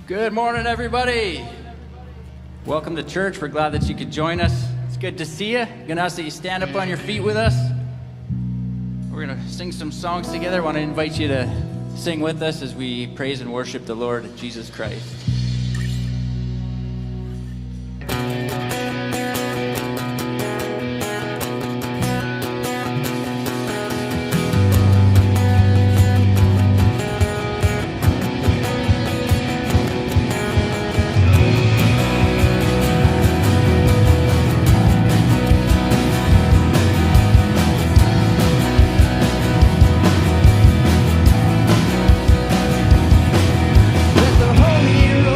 Good morning, everybody. Welcome to church. We're glad that you could join us. It's good to see you. I'm going to ask that you stand up on your feet with us. We're going to sing some songs together. I want to invite you to sing with us as we praise and worship the Lord Jesus Christ. Let the Holy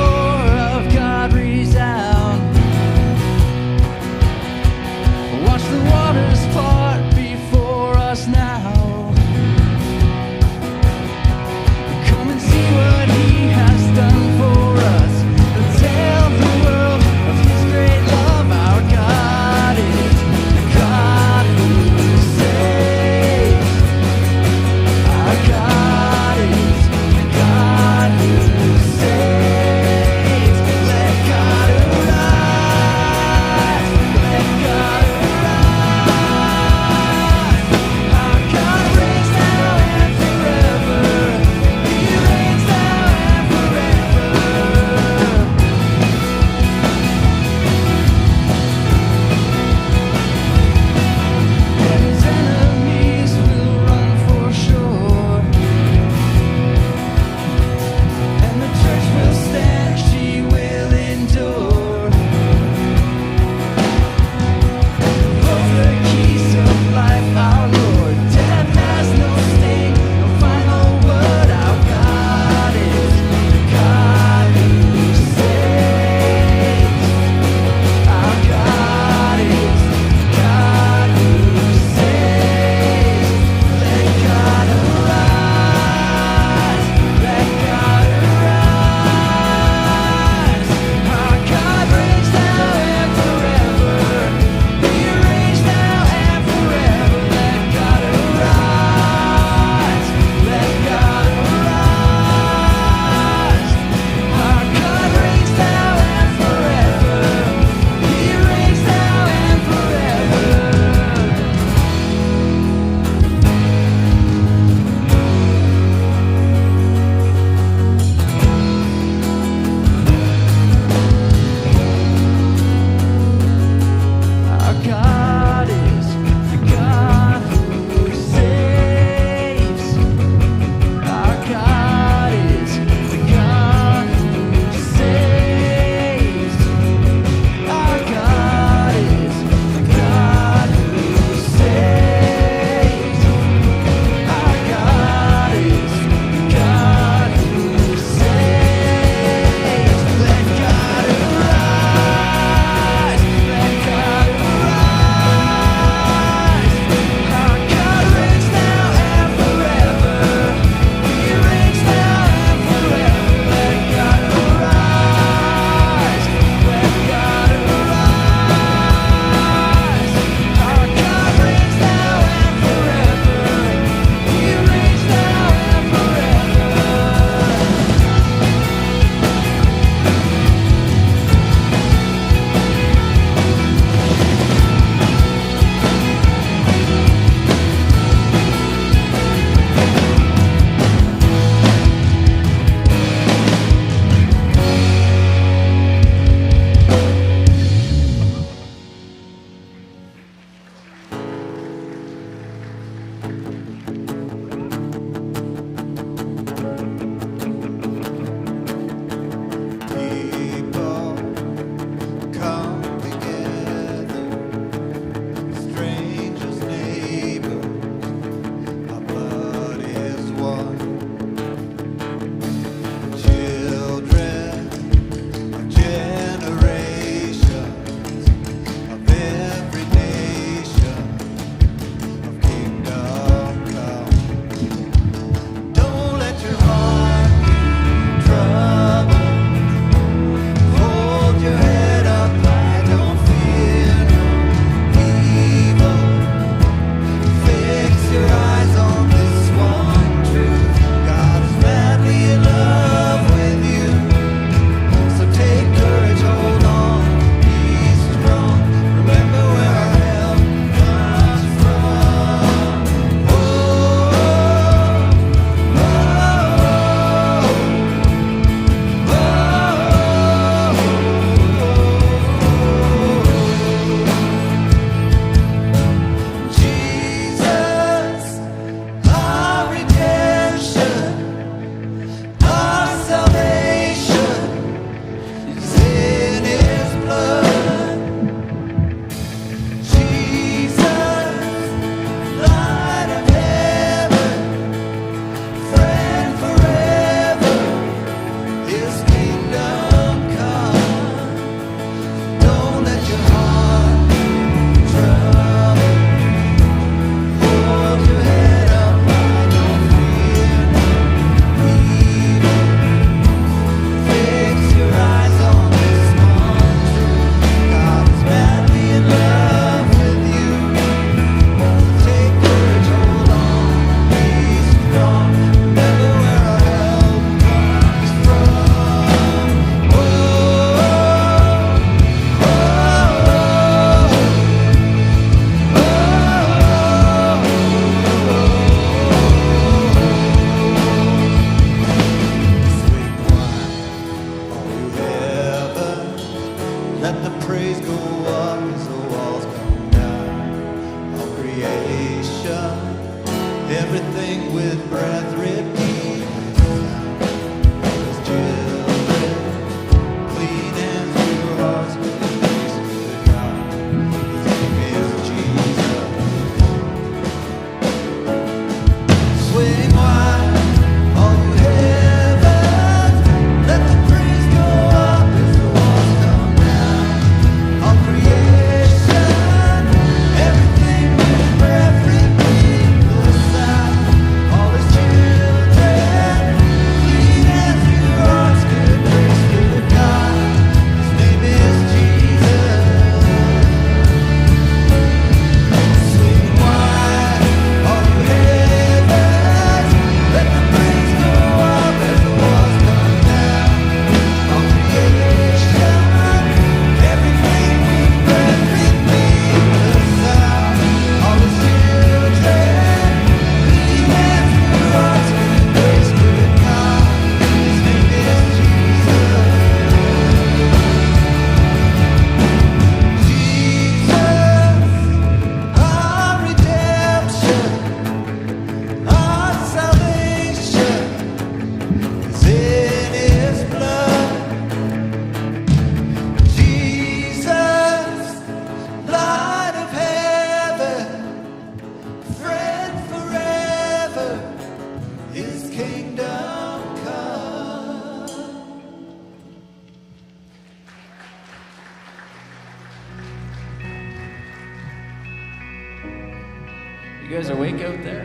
guys awake out there?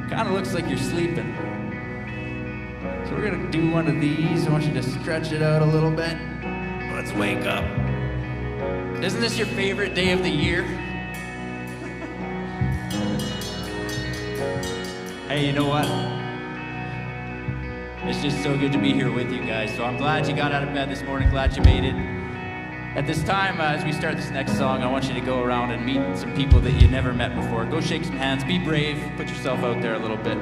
Kind of looks like you're sleeping. So we're gonna do one of these. I want you to stretch it out a little bit. Let's wake up. Isn't this your favorite day of the year? Hey, you know what? It's just so good to be here with you guys. So I'm glad you got out of bed this morning, glad you made it. At this time, as we start this next song, I want you to go around and meet some people that you never met before. Go shake some hands, be brave, put yourself out there a little bit.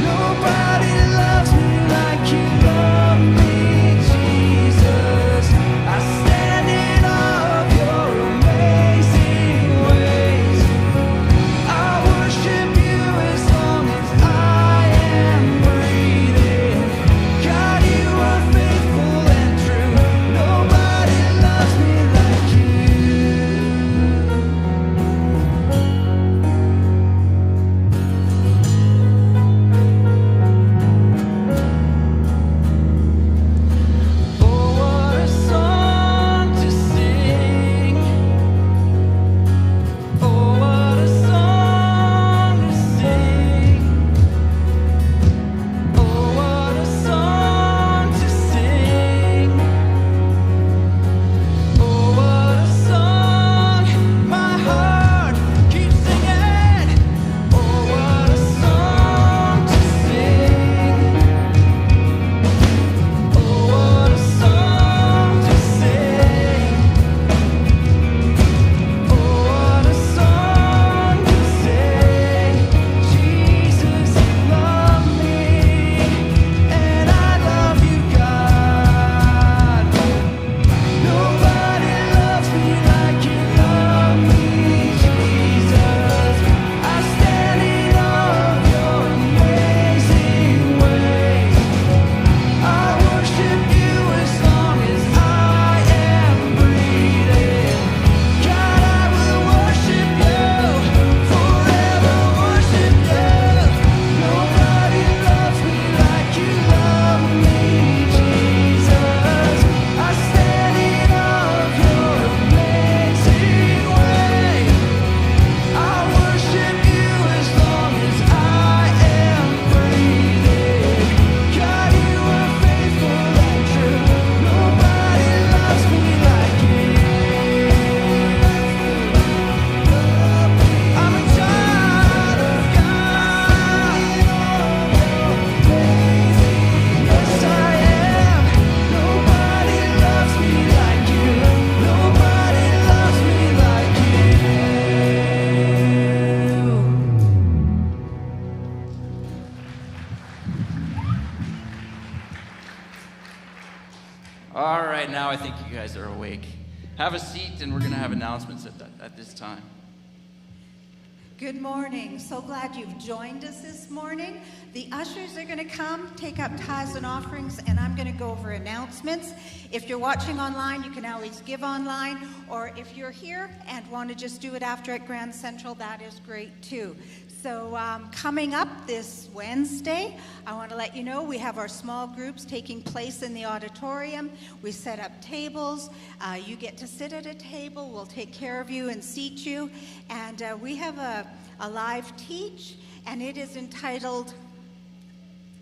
Nobody All right, now I think you guys are awake. Have a seat, and we're going to have announcements at this time. Good morning. So glad you've joined us this morning. The ushers are going to come, take up tithes and offerings, and I'm going to go over announcements. If you're watching online, you can always give online, or if you're here and want to just do it after at Grand Central, that is great too. So coming up this Wednesday, I want to let you know we have our small groups taking place in the auditorium. We set up tables. You get to sit at a table. We'll take care of you and seat you. And we have a live teach, and it is entitled,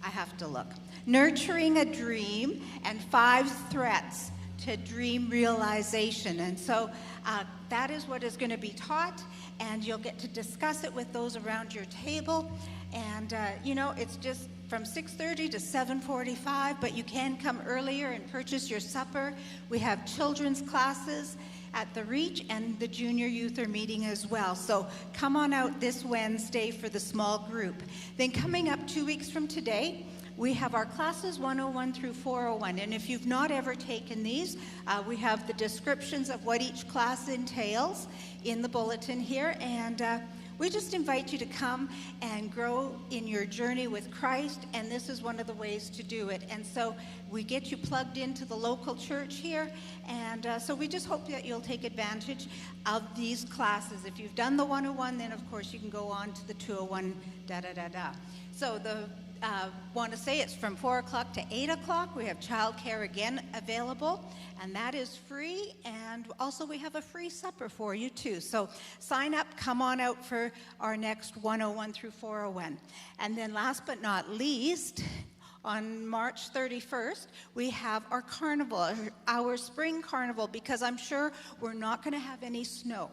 I have to look, Nurturing a Dream and 5 Threats to Dream Realization. And so that is what is going to be taught, and you'll get to discuss it with those around your table. And it's just from 6:30 to 7:45, but you can come earlier and purchase your supper. We have children's classes at the Reach, and the junior youth are meeting as well. So come on out this Wednesday for the small group. Then coming up 2 weeks from today, we have our classes 101 through 401, and if you've not ever taken these, we have the descriptions of what each class entails in the bulletin here, and we just invite you to come and grow in your journey with Christ, and this is one of the ways to do it. And so we get you plugged into the local church here, and so we just hope that you'll take advantage of these classes. If you've done the 101, then of course you can go on to the 201, So want to say it's from 4 o'clock to 8 o'clock. We have childcare again available, and that is free. And also we have a free supper for you too. So sign up, come on out for our next 101 through 401. And then last but not least, on March 31st, we have our carnival, our spring carnival, because I'm sure we're not going to have any snow.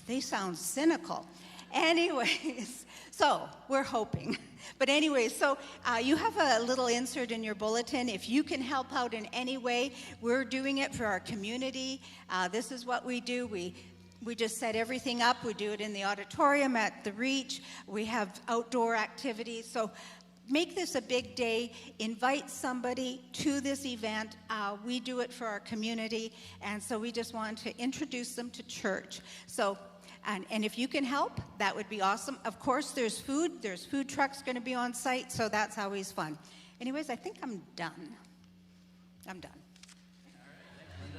They sound cynical. Anyways, so we're hoping. But anyways, so you have a little insert in your bulletin. If you can help out in any way, we're doing it for our community. This is what we do. We just set everything up. We do it in the auditorium at the Reach. We have outdoor activities. So make this a big day. Invite somebody to this event. We do it for our community, and so we just want to introduce them to church. So. And if you can help, that would be awesome. Of course, there's food. There's food trucks going to be on site, so that's always fun. Anyways, I think I'm done. I'm done. All right, thanks,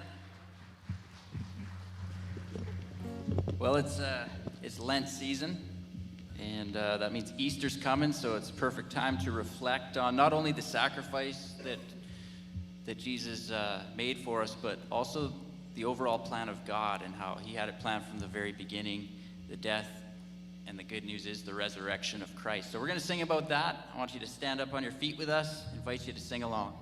Linda. Well, it's Lent season, and that means Easter's coming, so it's a perfect time to reflect on not only the sacrifice that Jesus made for us, but also the overall plan of God and how he had it planned from the very beginning, the death, and the good news is the resurrection of Christ. So we're going to sing about that. I want you to stand up on your feet with us. I invite you to sing along.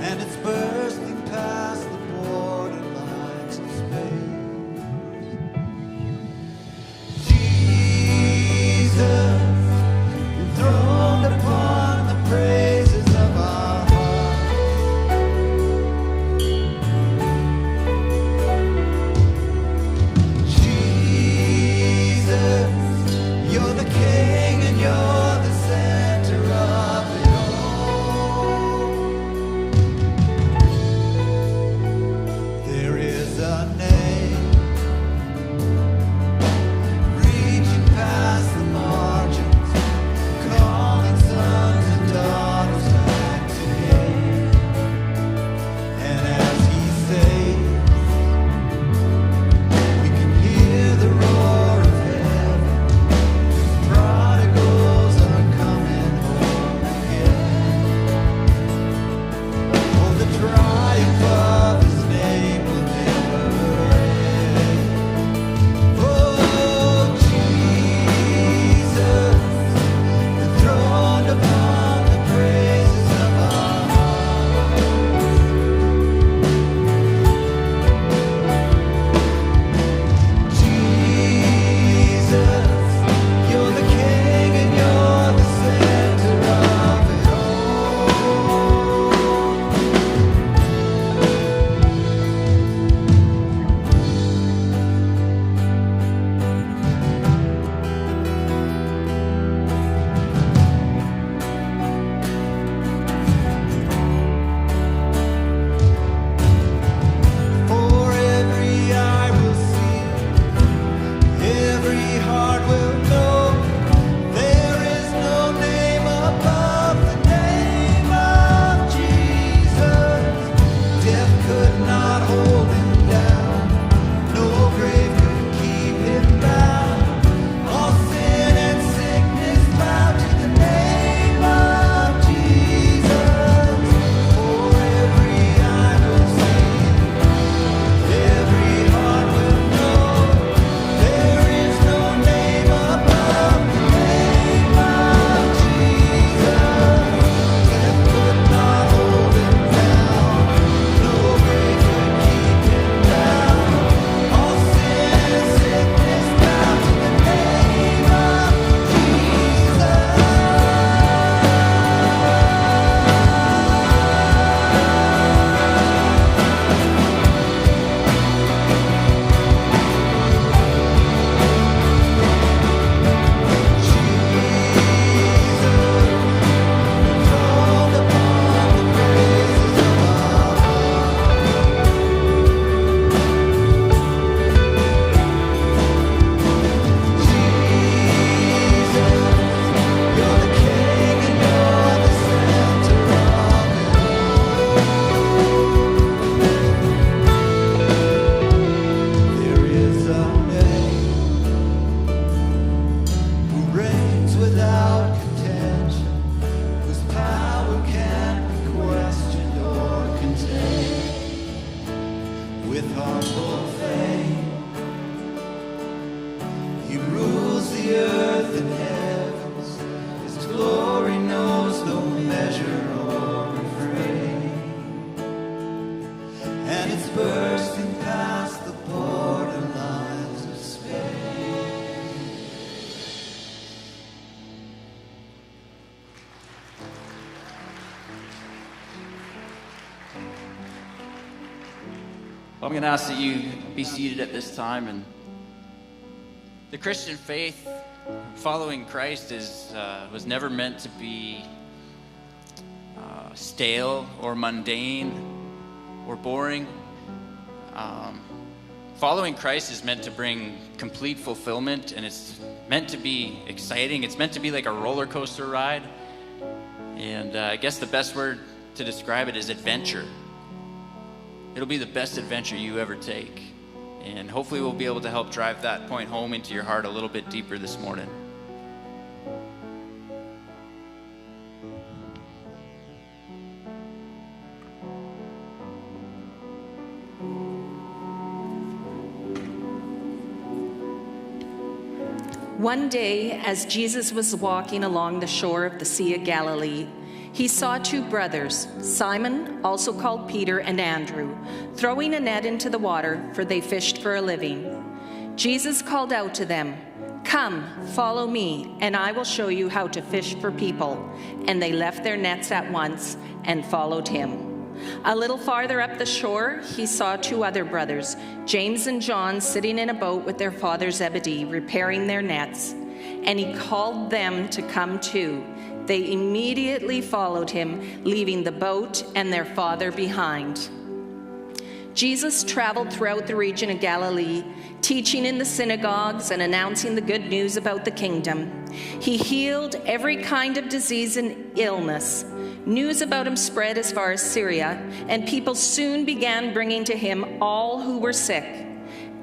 and it's bursting past the borderlines of space. Jesus, enthroned upon the praises of our hearts. Jesus, you're the King and you're the center of it all. There is a name reaching past the margins, calling sons and daughters back to Him. And as He saves, we can hear the roar of heaven. Prodigals are coming home again. Oh, the triumph of His name will never end. Oh, Jesus, enthroned upon the praises of our hearts. Jesus, you're the King and you're the center of it For every eye will see, every heart will know, there is no name above the name of Jesus. Death could not hold Him down, no grave could keep Him bound. All sin and sickness bow to the name of Jesus. For every eye will see, every heart will know, there is no name above the name of Jesus. Death could not hold Him down, no grave could keep Him bound. All sin and sickness bow to the name of Jesus. Enthroned upon the praises of our Jesus, you're the King and you're the center of it all. There is a name who reigns without contention, whose power can't be questioned or contained. With humble faith, He rules the earth and heavens. His glory knows no measure or refrain, and it's bursting past the borderlines of space. I'm going to ask that you be seated at this time. And the Christian faith, following Christ, was never meant to be stale or mundane or boring. Following Christ is meant to bring complete fulfillment, and it's meant to be exciting. It's meant to be like a roller coaster ride. And I guess the best word to describe it is adventure. It'll be the best adventure you ever take. And hopefully we'll be able to help drive that point home into your heart a little bit deeper this morning. One day, as Jesus was walking along the shore of the Sea of Galilee, he saw two brothers, Simon, also called Peter, and Andrew, throwing a net into the water, for they fished for a living. Jesus called out to them, "Come, follow me, and I will show you how to fish for people." And they left their nets at once and followed him. A little farther up the shore, he saw two other brothers, James and John, sitting in a boat with their father Zebedee, repairing their nets. And he called them to come too. They immediately followed him, leaving the boat and their father behind. Jesus traveled throughout the region of Galilee, teaching in the synagogues and announcing the good news about the kingdom. He healed every kind of disease and illness. News about him spread as far as Syria, and people soon began bringing to him all who were sick.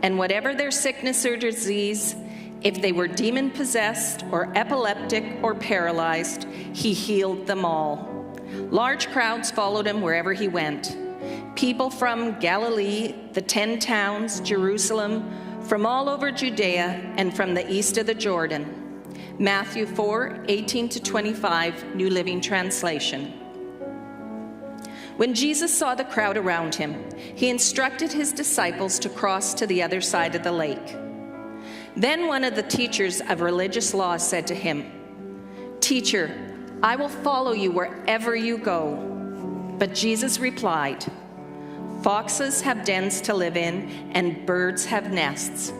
And whatever their sickness or disease, if they were demon-possessed or epileptic or paralyzed, he healed them all. Large crowds followed him wherever he went. People from Galilee, the 10 towns, Jerusalem, from all over Judea, and from the east of the Jordan. Matthew 4:18-25, New Living Translation. When Jesus saw the crowd around him, he instructed his disciples to cross to the other side of the lake. Then one of the teachers of religious law said to him, "Teacher, I will follow you wherever you go." But Jesus replied, "Foxes have dens to live in, and birds have nests,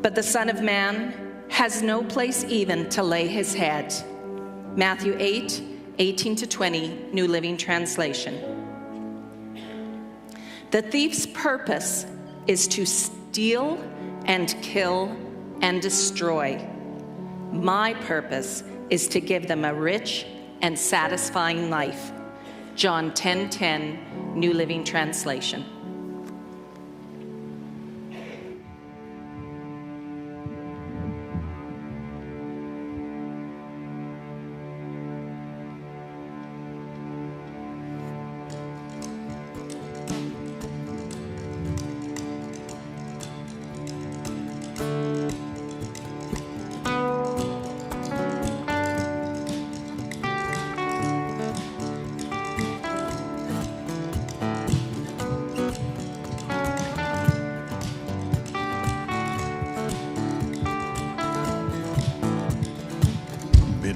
but the Son of Man has no place even to lay his head." Matthew 8:18-20, New Living Translation. The thief's purpose is to steal and kill and destroy. My purpose is to give them a rich and satisfying life. John 10:10, New Living Translation.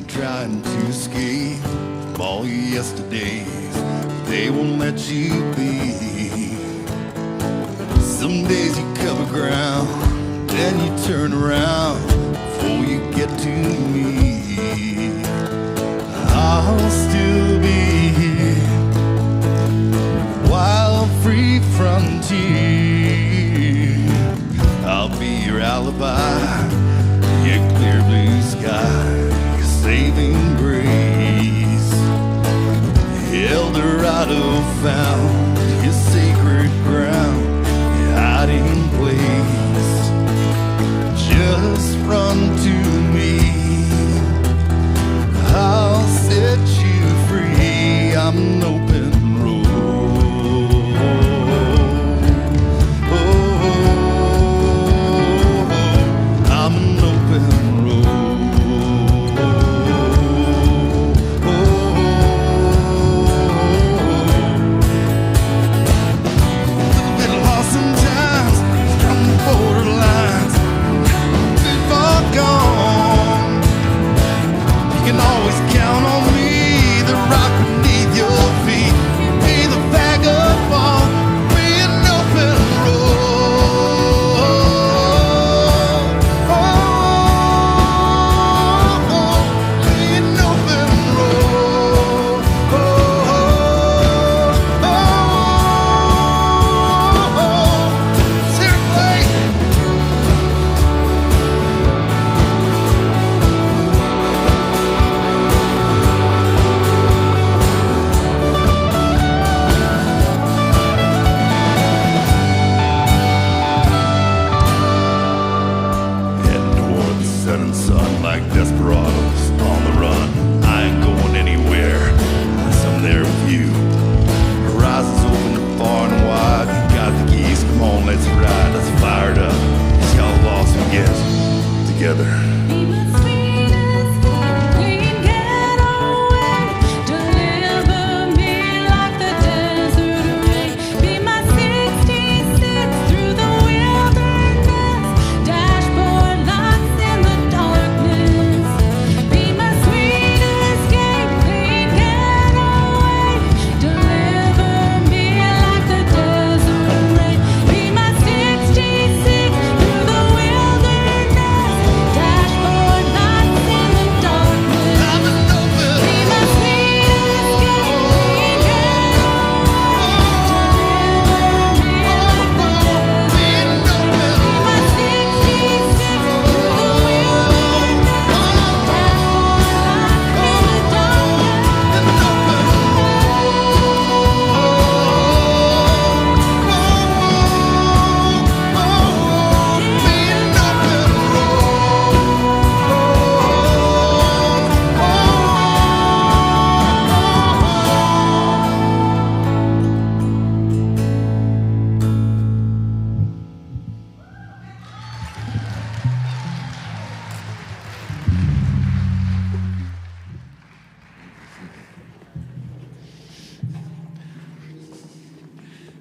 Trying to escape from all your yesterdays, they won't let you be. Some days you cover ground, then you turn around before you get to me. I'll still be here, wild, free frontier. I'll be your alibi, your clear blue sky, saving grace. El Dorado found your sacred ground, your hiding place. Just run to me, I'll set you free. I'm an open road. I'm an open road.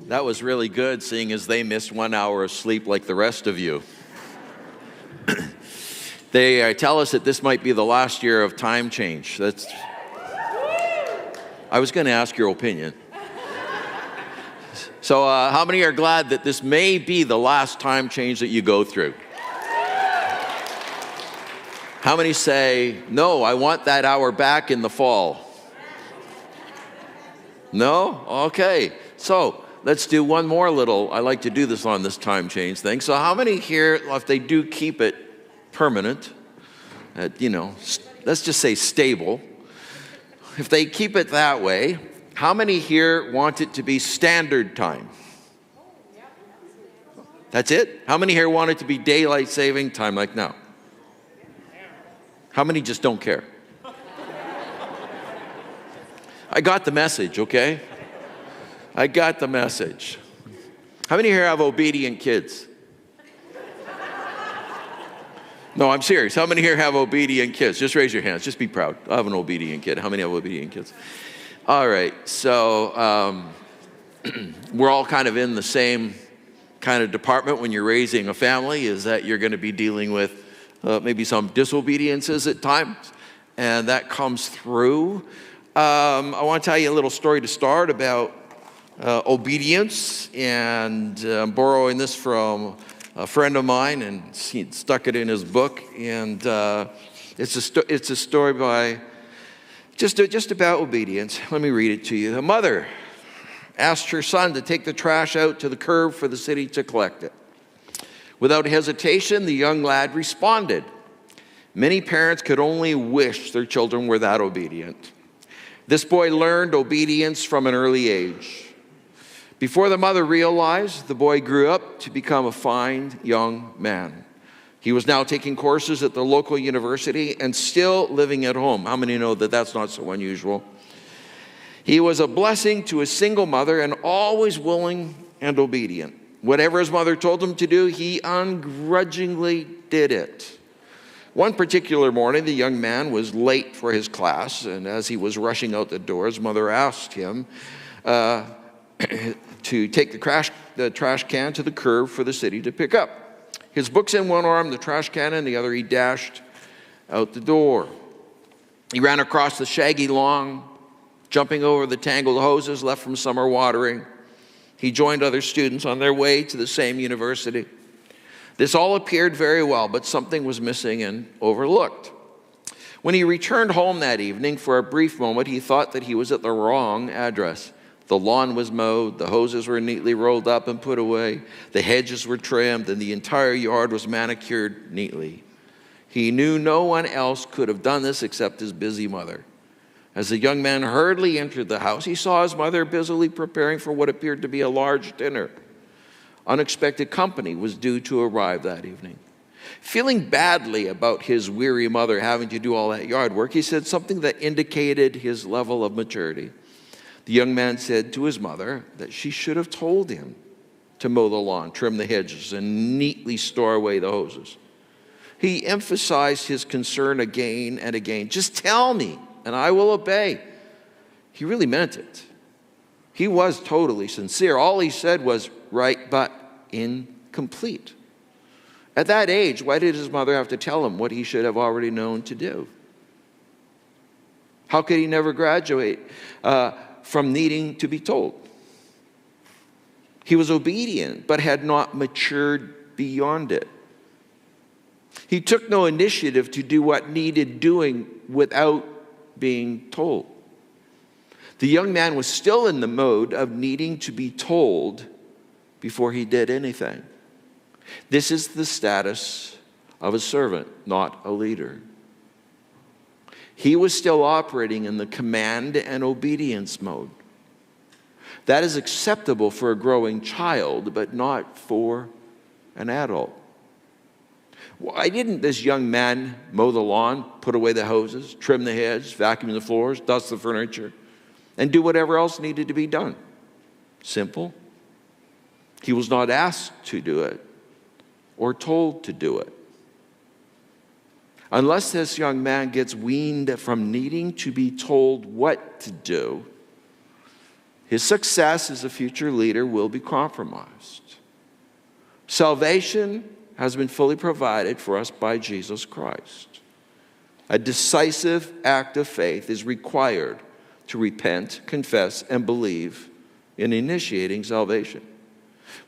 That was really good, seeing as they missed 1 hour of sleep like the rest of you. They tell us that this might be the last year of time change. I was going to ask your opinion. So how many are glad that this may be the last time change that you go through? How many say, no, I want that hour back in the fall? No? Okay. So let's do one more little, I like to do this on this time change thing. So how many here, if they do keep it permanent, let's just say stable, if they keep it that way, how many here want it to be standard time? That's it? How many here want it to be daylight saving time like now? How many just don't care? I got the message, okay? I got the message. How many here have obedient kids? No, I'm serious. How many here have obedient kids? Just raise your hands. Just be proud. I have an obedient kid. How many have obedient kids? All right. So we're all kind of in the same kind of department when you're raising a family, is that you're going to be dealing with maybe some disobediences at times, and that comes through. I want to tell you a little story to start about obedience, and I'm borrowing this from a friend of mine, and he stuck it in his book, and it's a story by just about obedience. Let me read it to you. A mother asked her son to take the trash out to the curb for the city to collect it. Without hesitation, the young lad responded. Many parents could only wish their children were that obedient. This boy learned obedience from an early age. Before the mother realized, the boy grew up to become a fine young man. He was now taking courses at the local university and still living at home. How many know that that's not so unusual? He was a blessing to a single mother and always willing and obedient. Whatever his mother told him to do, he ungrudgingly did it. One particular morning, the young man was late for his class, and as he was rushing out the door, his mother asked him to take the trash can to the curb for the city to pick up. His books in one arm, the trash can in the other, he dashed out the door. He ran across the shaggy lawn, jumping over the tangled hoses left from summer watering. He joined other students on their way to the same university. This all appeared very well, but something was missing and overlooked. When he returned home that evening, for a brief moment, he thought that he was at the wrong address. The lawn was mowed, the hoses were neatly rolled up and put away, the hedges were trimmed, and the entire yard was manicured neatly. He knew no one else could have done this except his busy mother. As the young man hurriedly entered the house, he saw his mother busily preparing for what appeared to be a large dinner. Unexpected company was due to arrive that evening. Feeling badly about his weary mother having to do all that yard work, he said something that indicated his level of maturity. The young man said to his mother that she should have told him to mow the lawn, trim the hedges, and neatly store away the hoses. He emphasized his concern again and again. Just tell me, and I will obey. He really meant it. He was totally sincere. All he said was right, but incomplete. At that age, why did his mother have to tell him what he should have already known to do? How could he never graduate from needing to be told? He was obedient, but had not matured beyond it. He took no initiative to do what needed doing without being told. The young man was still in the mode of needing to be told before he did anything. This is the status of a servant, not a leader. He was still operating in the command and obedience mode. That is acceptable for a growing child, but not for an adult. Why didn't this young man mow the lawn, put away the hoses, trim the hedge, vacuum the floors, dust the furniture, and do whatever else needed to be done? Simple. He was not asked to do it or told to do it. Unless this young man gets weaned from needing to be told what to do, his success as a future leader will be compromised. Salvation has been fully provided for us by Jesus Christ. A decisive act of faith is required to repent, confess, and believe in initiating salvation.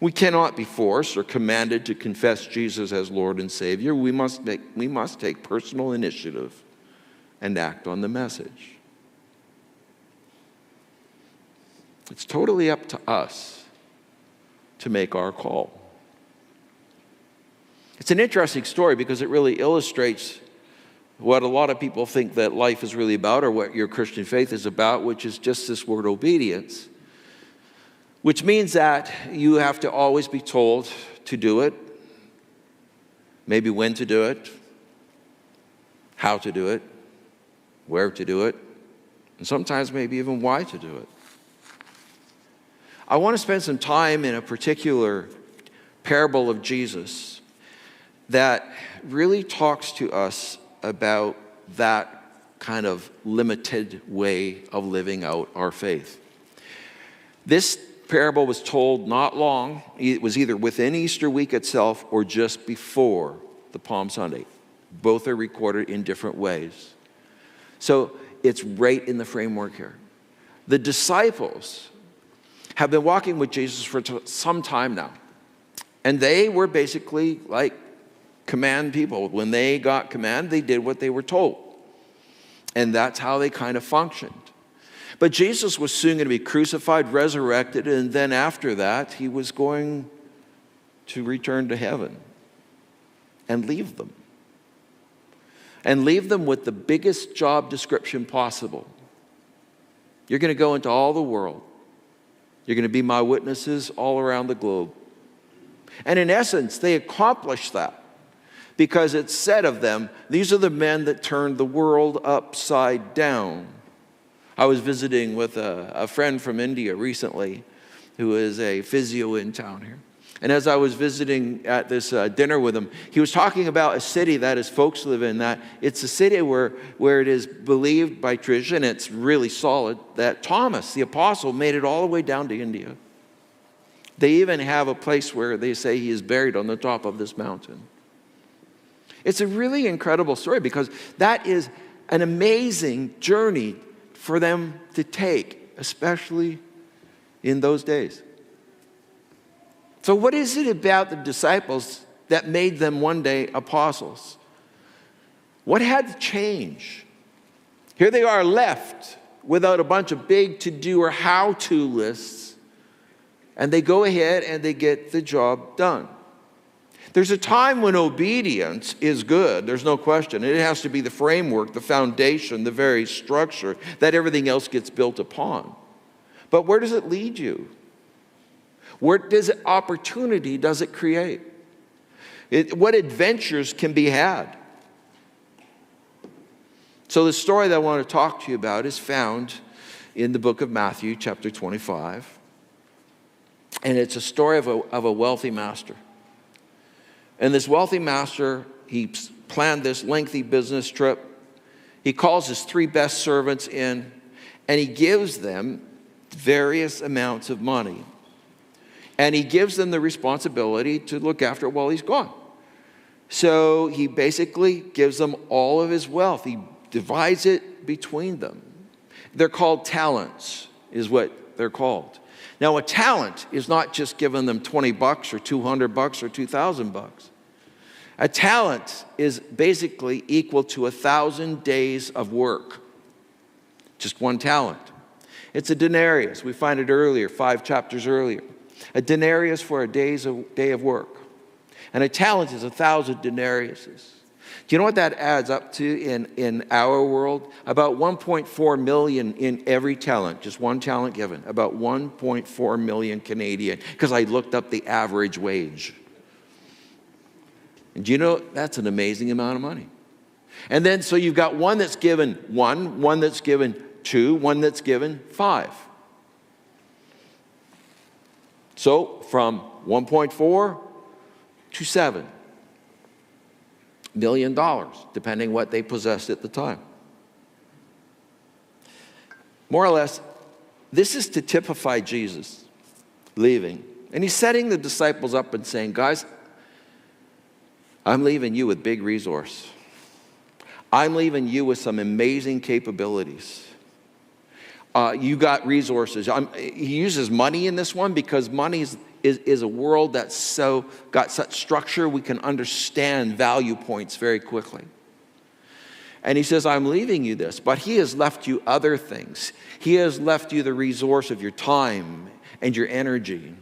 We cannot be forced or commanded to confess Jesus as Lord and Savior. We must take personal initiative and act on the message. It's totally up to us to make our call. It's an interesting story because it really illustrates what a lot of people think that life is really about, or what your Christian faith is about, which is just this word obedience, which means that you have to always be told to do it, maybe when to do it, how to do it, where to do it, and sometimes maybe even why to do it. I want to spend some time in a particular parable of Jesus that really talks to us about that kind of limited way of living out our faith. This parable was told not long. It was either within Easter week itself or just before the Palm Sunday. Both are recorded in different ways. So it's right in the framework here. The disciples have been walking with Jesus for some time now. And they were basically like command people. When they got command, they did what they were told. And that's how they kind of functioned. But Jesus was soon going to be crucified, resurrected, and then after that, he was going to return to heaven and leave them. And leave them with the biggest job description possible. You're going to go into all the world. You're going to be my witnesses all around the globe. And in essence, they accomplished that because it's said of them, these are the men that turned the world upside down. I was visiting with a friend from India recently who is a physio in town here. And as I was visiting at this dinner with him, he was talking about a city that his folks live in, that it's a city where it is believed by tradition, it's really solid, that Thomas, the apostle, made it all the way down to India. They even have a place where they say he is buried on the top of this mountain. It's a really incredible story because that is an amazing journey for them to take, especially in those days. So what is it about the disciples that made them one day apostles? What had to change? Here they are left without a bunch of big to-do or how-to lists, and they go ahead and they get the job done. There's a time when obedience is good, there's no question. It has to be the framework, the foundation, the very structure that everything else gets built upon. But where does it lead you? What opportunity does it create? What adventures can be had? So the story that I want to talk to you about is found in the book of Matthew, chapter 25. And it's a story of a wealthy master. And this wealthy master, he planned this lengthy business trip. He calls his 3 best servants in, and he gives them various amounts of money. And he gives them the responsibility to look after it while he's gone. So he basically gives them all of his wealth. He divides it between them. They're called talents, is what they're called. Now, a talent is not just giving them $20 or $200 or $2,000. A talent is basically equal to 1,000 days of work. Just one talent. It's a denarius. We find it earlier, 5 chapters earlier. A denarius for a day of work. And a talent is 1,000 denariuses. Do you know what that adds up to in our world? About 1.4 million in every talent, just one talent given. About 1.4 million Canadian, because I looked up the average wage. And do you know, that's an amazing amount of money. And then, so you've got one that's given 1, one that's given 2, one that's given 5. So from 1.4 to $7 million, depending what they possessed at the time. More or less, This is to typify Jesus leaving. And he's setting the disciples up and saying, guys, I'm leaving you with big resource. I'm leaving you with some amazing capabilities. You got resources. He uses money in this one because money is a world that's got such structure we can understand value points very quickly. And he says, I'm leaving you this, but he has left you other things. He has left you the resource of your time and your energy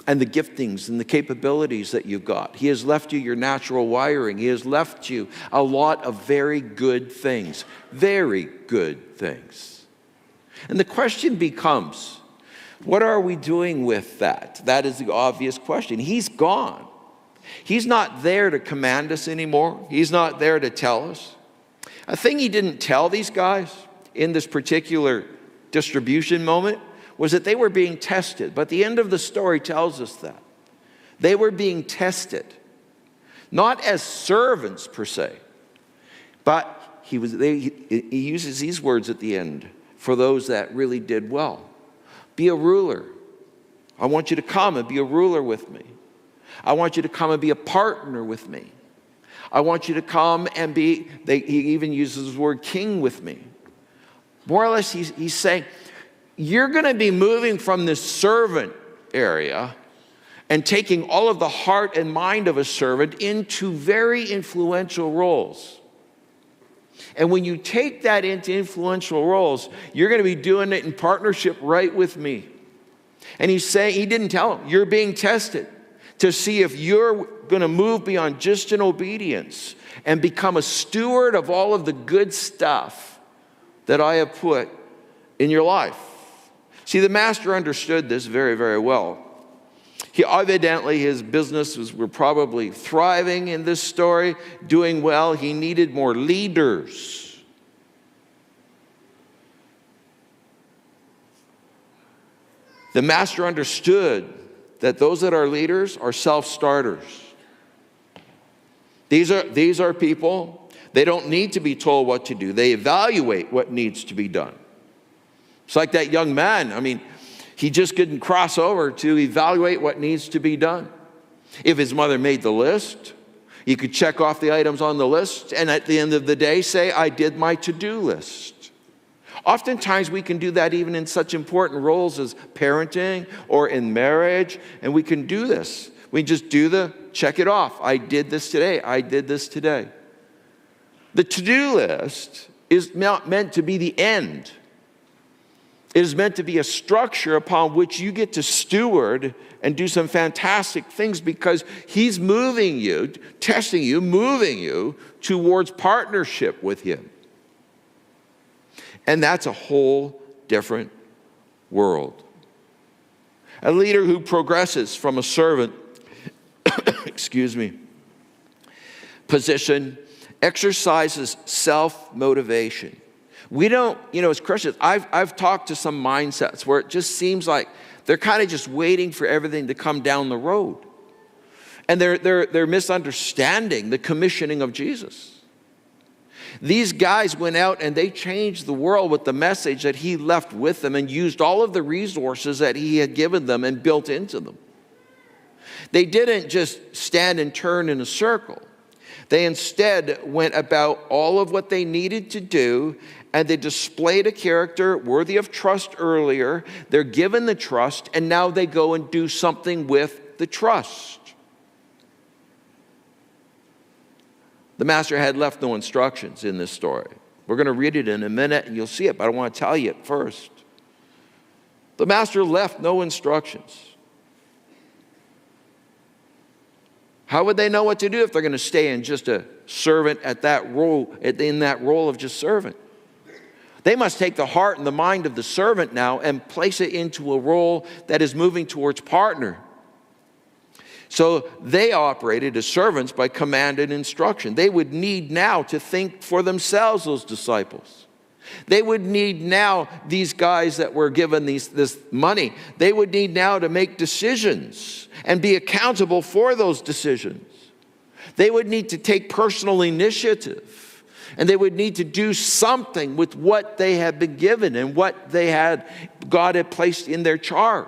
and the giftings and the capabilities that you've got. He has left you your natural wiring. He has left you a lot of very good things. Very good things. And the question becomes, what are we doing with that? That is the obvious question. He's gone. He's not there to command us anymore. He's not there to tell us. A thing he didn't tell these guys in this particular distribution moment was that they were being tested. But the end of the story tells us that. They were being tested. Not as servants per se, but he uses these words at the end for those that really did well. Be a ruler. I want you to come and be a ruler with me. I want you to come and be a partner with me. I want you to come and he even uses the word king with me. More or less, he's saying, you're going to be moving from this servant area and taking all of the heart and mind of a servant into very influential roles. And when you take that into influential roles, you're going to be doing it in partnership right with me. And he's saying, he didn't tell them, you're being tested to see if you're going to move beyond just an obedience and become a steward of all of the good stuff that I have put in your life. See, the master understood this very, very well. Evidently, his businesses were probably thriving in this story, doing well. He needed more leaders. The master understood that those that are leaders are self-starters. These are people, they don't need to be told what to do. They evaluate what needs to be done. It's like that young man. I mean, he just couldn't cross over to evaluate what needs to be done. If his mother made the list, he could check off the items on the list and at the end of the day say, I did my to-do list. Oftentimes we can do that even in such important roles as parenting or in marriage, and we can do this. We just check it off. I did this today. I did this today. The to-do list is not meant to be the end. It is meant to be a structure upon which you get to steward and do some fantastic things because he's moving you, testing you, moving you towards partnership with him. And that's a whole different world. A leader who progresses from a servant, position, exercises self-motivation. We don't, as Christians, I've talked to some mindsets where it just seems like they're kind of just waiting for everything to come down the road. And they're misunderstanding the commissioning of Jesus. These guys went out and they changed the world with the message that he left with them and used all of the resources that he had given them and built into them. They didn't just stand and turn in a circle. They instead went about all of what they needed to do, and they displayed a character worthy of trust earlier. They're given the trust, and now they go and do something with the trust. The master had left no instructions in this story. We're going to read it in a minute, and you'll see it, but I want to tell you it first. The master left no instructions. How would they know what to do if they're going to stay in just a servant at that role, in that role of just servant? They must take the heart and the mind of the servant now and place it into a role that is moving towards partner. So they operated as servants by command and instruction. They would need now to think for themselves, those disciples. They would need now, these guys that were given this money, they would need now to make decisions and be accountable for those decisions. They would need to take personal initiative And they would need to do something with what they had been given and what God had placed in their charge.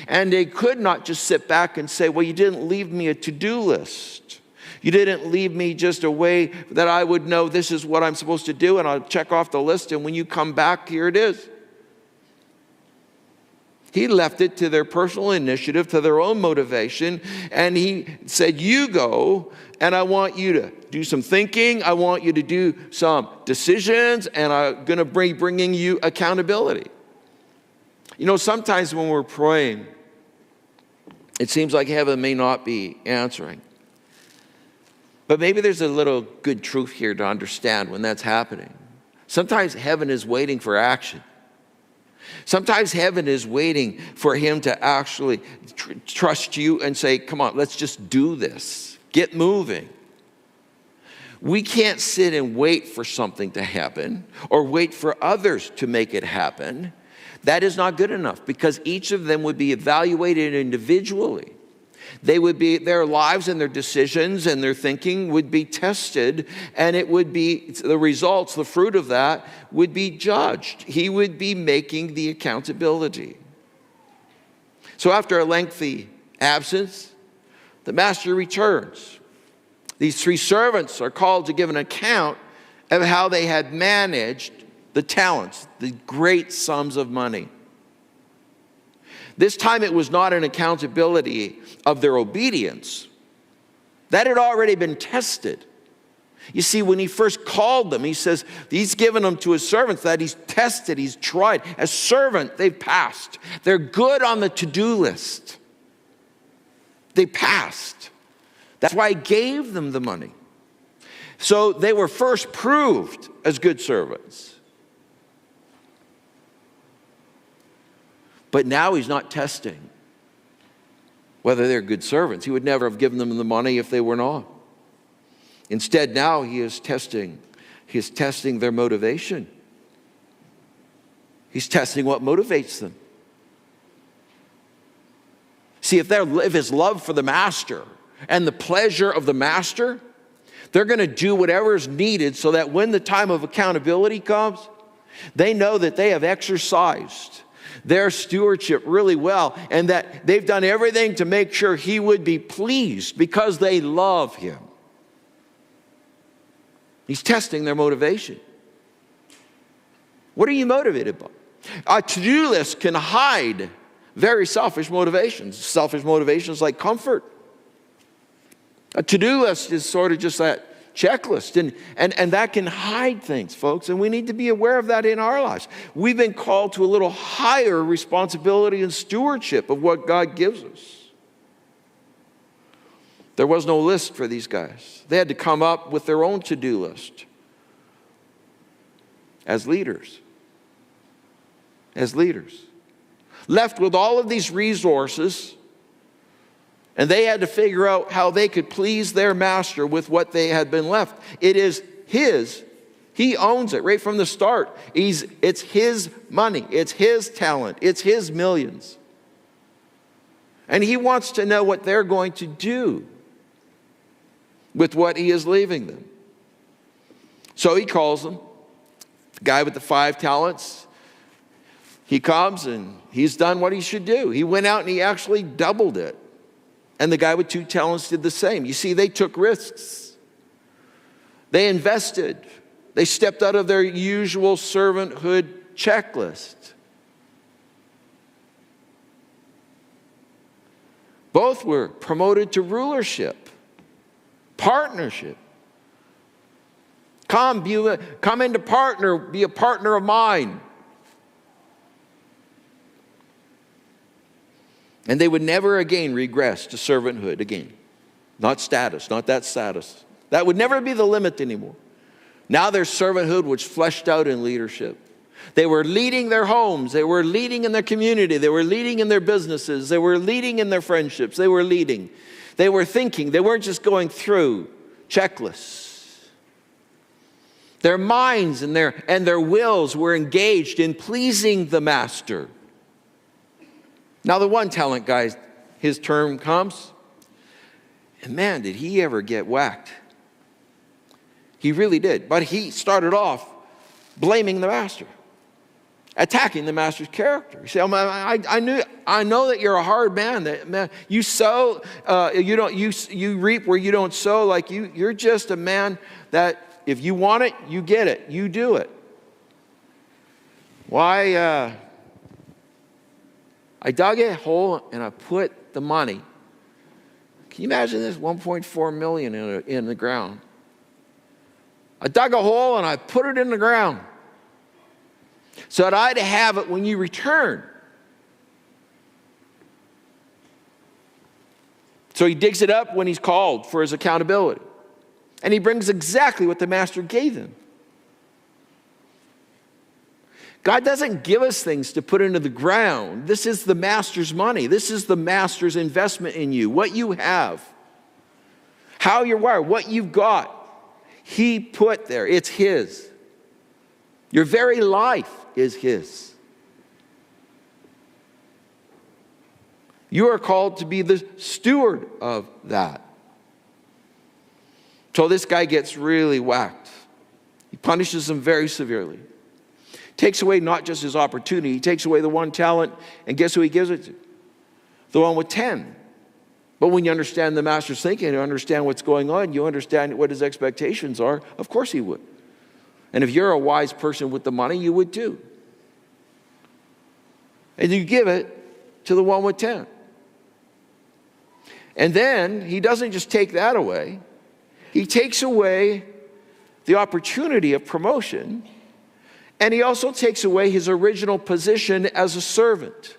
And they could not just sit back and say, well, you didn't leave me a to-do list. You didn't leave me just a way that I would know this is what I'm supposed to do, and I'll check off the list, and when you come back, here it is. He left it to their personal initiative, to their own motivation, and he said, you go, and I want you to do some thinking, I want you to do some decisions, and I'm going to bringing you accountability. You know, sometimes when we're praying, it seems like heaven may not be answering. But maybe there's a little good truth here to understand when that's happening. Sometimes heaven is waiting for action. Sometimes heaven is waiting for him to actually trust you and say, come on, let's just do this. Get moving. We can't sit and wait for something to happen or wait for others to make it happen. That is not good enough, because each of them would be evaluated individually. Their lives and their decisions and their thinking would be tested, and it would be the results, the fruit of that would be judged. He would be making the accountability. So after a lengthy absence, the master returns. These 3 servants are called to give an account of how they had managed the talents, the great sums of money. This time it was not an accountability of their obedience. That had already been tested. You see, when he first called them, he says he's given them to his servants, that he's tested, he's tried. As servant, they've passed. They're good on the to-do list. They passed. That's why he gave them the money. So they were first proved as good servants. But now he's not testing whether they're good servants. He would never have given them the money if they were not. Instead, now he is testing their motivation. He's testing what motivates them. See, if his love for the master and the pleasure of the master, they're going to do whatever is needed so that when the time of accountability comes, they know that they have exercised their stewardship really well, and that they've done everything to make sure he would be pleased because they love him. He's testing their motivation. What are you motivated by? A to-do list can hide very selfish motivations. Selfish motivations like comfort. A to-do list is sort of just that checklist, and that can hide things, folks, and we need to be aware of that in our lives. We've been called to a little higher responsibility and stewardship of what God gives us. There was no list for these guys. They had to come up with their own to-do list as leaders. As leaders. Left with all of these resources, and they had to figure out how they could please their master with what they had been left. It is his. He owns it right from the start. It's his money. It's his talent. It's his millions. And he wants to know what they're going to do with what he is leaving them. So he calls them. The guy with the 5 talents, he comes and he's done what he should do. He went out and he actually doubled it. And the guy with 2 talents did the same. You see, they took risks. They invested. They stepped out of their usual servanthood checklist. Both were promoted to rulership, partnership. Come into partner, be a partner of mine. And they would never again regress to servanthood again. Not status, not that status. That would never be the limit anymore. Now their servanthood was fleshed out in leadership. They were leading their homes. They were leading in their community. They were leading in their businesses. They were leading in their friendships. They were leading. They were thinking. They weren't just going through checklists. Their minds and their wills were engaged in pleasing the master. Now the 1 talent guy, his term comes, and man, did he ever get whacked. He really did. But he started off blaming the master, attacking the master's character. He said, I know that you're a hard man. That man, you sow, you reap where you don't sow. Like you're just a man that if you want it, you get it. You do it. Why? I dug a hole and I put the money. Can you imagine this? 1.4 million in the ground. I dug a hole and I put it in the ground so that I'd have it when you return. So he digs it up when he's called for his accountability. And he brings exactly what the master gave him. God doesn't give us things to put into the ground. This is the master's money. This is the master's investment in you. What you have, how you're wired, what you've got, he put there. It's his. Your very life is his. You are called to be the steward of that. So this guy gets really whacked. He punishes him very severely. Takes away not just his opportunity, he takes away the one talent, and guess who he gives it to? The one with 10. But when you understand the master's thinking, you understand what's going on, you understand what his expectations are, of course he would. And if you're a wise person with the money, you would too. And you give it to the one with 10. And then he doesn't just take that away. He takes away the opportunity of promotion, and he also takes away his original position as a servant.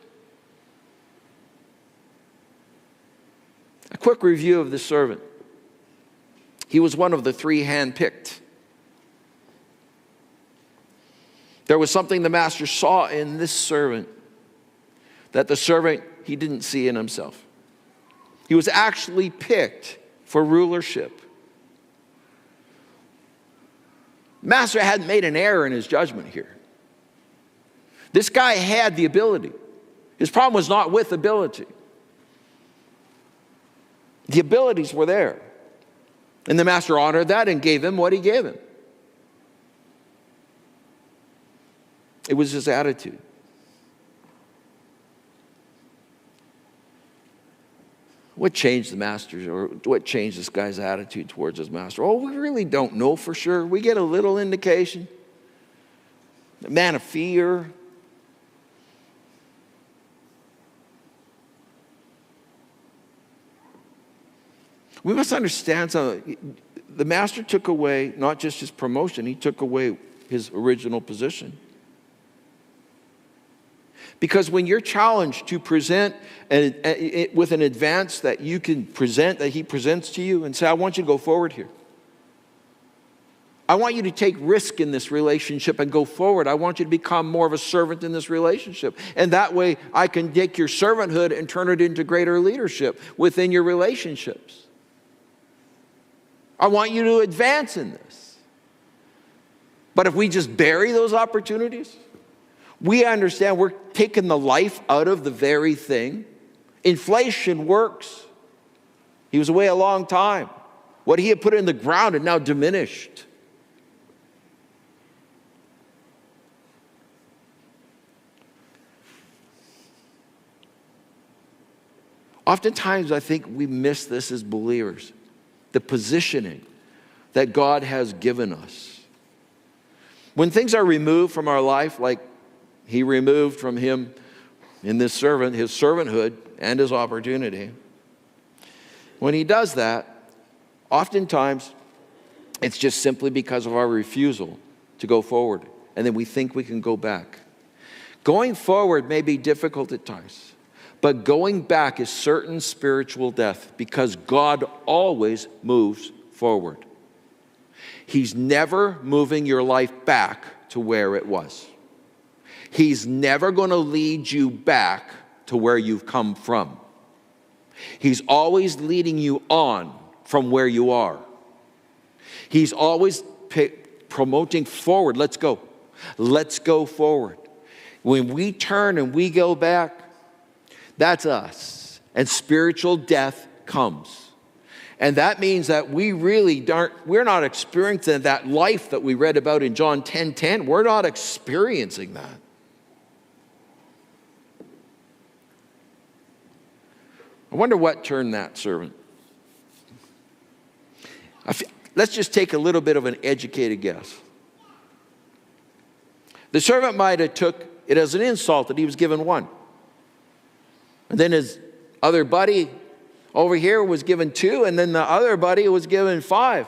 A quick review of the servant. He was one of the 3 handpicked. There was something the master saw in this servant that the servant he didn't see in himself. He was actually picked for rulership. Master hadn't made an error in his judgment here. This guy had the ability. His problem was not with ability. The abilities were there. And the master honored that and gave him what he gave him. It was his attitude. What changed the master's, or what changed this guy's attitude towards his master? Oh, we really don't know for sure. We get a little indication. A man of fear. We must understand something. The master took away not just his promotion, he took away his original position. Because when you're challenged to present with an advance that you can present, that he presents to you and say, I want you to go forward here. I want you to take risk in this relationship and go forward. I want you to become more of a servant in this relationship. And that way I can take your servanthood and turn it into greater leadership within your relationships. I want you to advance in this. But if we just bury those opportunities, we understand we're taking the life out of the very thing. Inflation works. He was away a long time. What he had put in the ground had now diminished. Oftentimes, I think we miss this as believers. The positioning that God has given us. When things are removed from our life, like he removed from him in this servant, his servanthood and his opportunity. When he does that, oftentimes it's just simply because of our refusal to go forward. And then we think we can go back. Going forward may be difficult at times, but going back is certain spiritual death because God always moves forward. He's never moving your life back to where it was. He's never going to lead you back to where you've come from. He's always leading you on from where you are. He's always promoting forward. Let's go. Let's go forward. When we turn and we go back, that's us. And spiritual death comes. And that means that we're not experiencing that life that we read about in John 10:10. We're not experiencing that. I wonder what turned that servant. Let's just take a little bit of an educated guess. The servant might have took it as an insult that he was given one. And then his other buddy over here was given 2, and then the other buddy was given 5.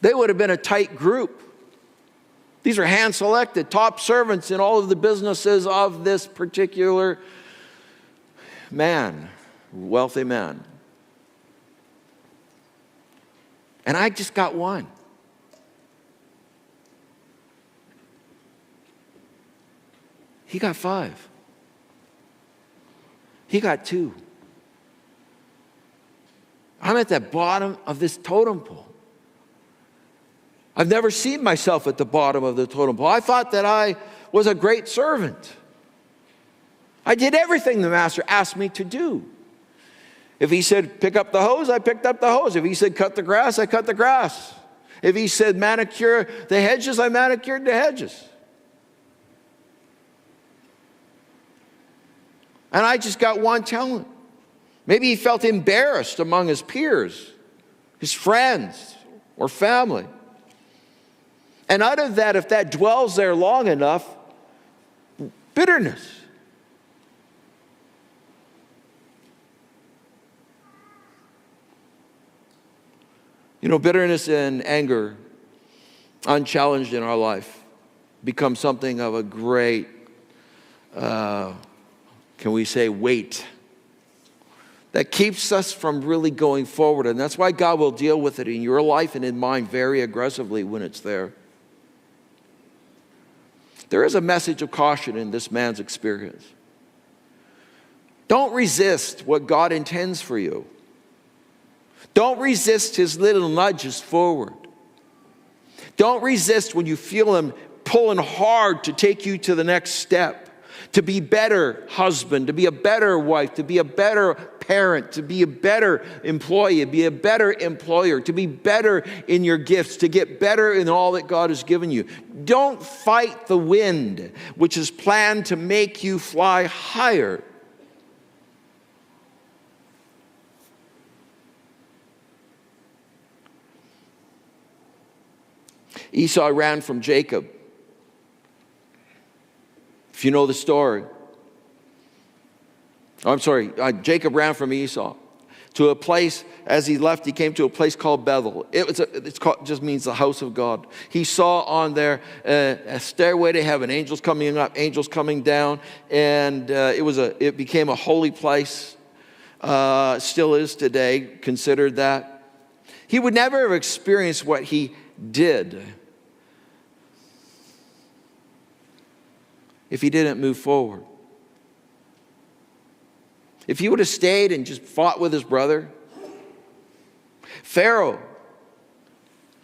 They would have been a tight group. These are hand-selected top servants in all of the businesses of this particular man, wealthy man. And I just got one. He got 5. He got 2. I'm at the bottom of this totem pole. I've never seen myself at the bottom of the totem pole. I thought that I was a great servant. I did everything the master asked me to do. If he said pick up the hose, I picked up the hose. If he said cut the grass, I cut the grass. If he said manicure the hedges, I manicured the hedges. And I just got one talent. Maybe he felt embarrassed among his peers, his friends, or family. And out of that, if that dwells there long enough, bitterness. You know, bitterness and anger, unchallenged in our life, become something of a great, can we say, weight that keeps us from really going forward. And that's why God will deal with it in your life and in mine very aggressively when it's there. There is a message of caution in this man's experience. Don't resist what God intends for you. Don't resist his little nudges forward. Don't resist when you feel him pulling hard to take you to the next step, to be better husband, to be a better wife, to be a better parent, to be a better employee, to be a better employer, to be better in your gifts, to get better in all that God has given you. Don't fight the wind, which is planned to make you fly higher. Esau ran from Jacob. If you know the story. Jacob ran from Esau to a place. As he left, he came to a place called Bethel. Just means the house of God. He saw on there a stairway to heaven, angels coming up, angels coming down, and it became a holy place. Still is today, considered that. He would never have experienced what he did if he didn't move forward. If he would have stayed and just fought with his brother. Pharaoh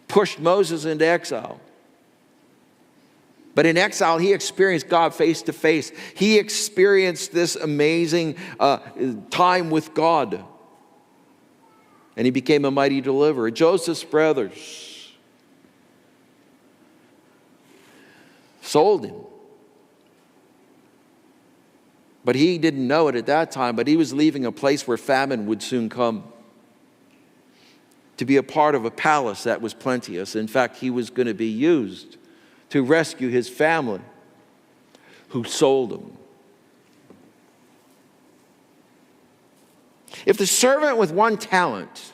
pushed Moses into exile. But in exile, he experienced God face to face. He experienced this amazing time with God. And he became a mighty deliverer. Joseph's brothers sold him. But he didn't know it at that time, but he was leaving a place where famine would soon come to be a part of a palace that was plenteous. In fact, he was going to be used to rescue his family who sold him. If the servant with one talent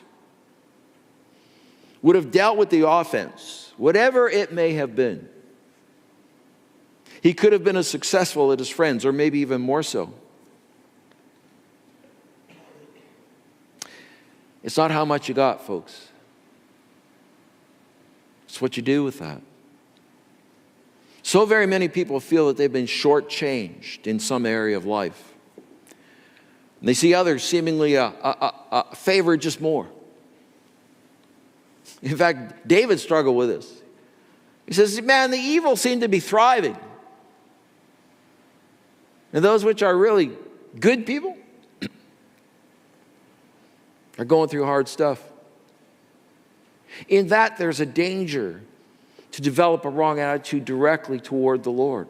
would have dealt with the offense, whatever it may have been, he could have been as successful as his friends, or maybe even more so. It's not how much you got, folks. It's what you do with that. So very many people feel that they've been shortchanged in some area of life. And they see others seemingly favored just more. In fact, David struggled with this. He says, man, the evil seem to be thriving. And those which are really good people, are going through hard stuff. In that, there's a danger to develop a wrong attitude directly toward the Lord.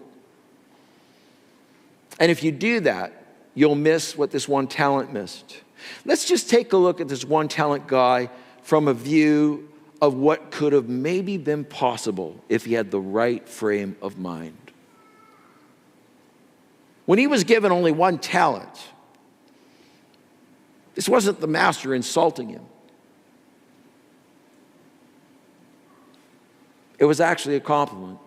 And if you do that, you'll miss what this one talent missed. Let's just take a look at this one talent guy from a view of what could have maybe been possible if he had the right frame of mind. When he was given only one talent, this wasn't the master insulting him. It was actually a compliment.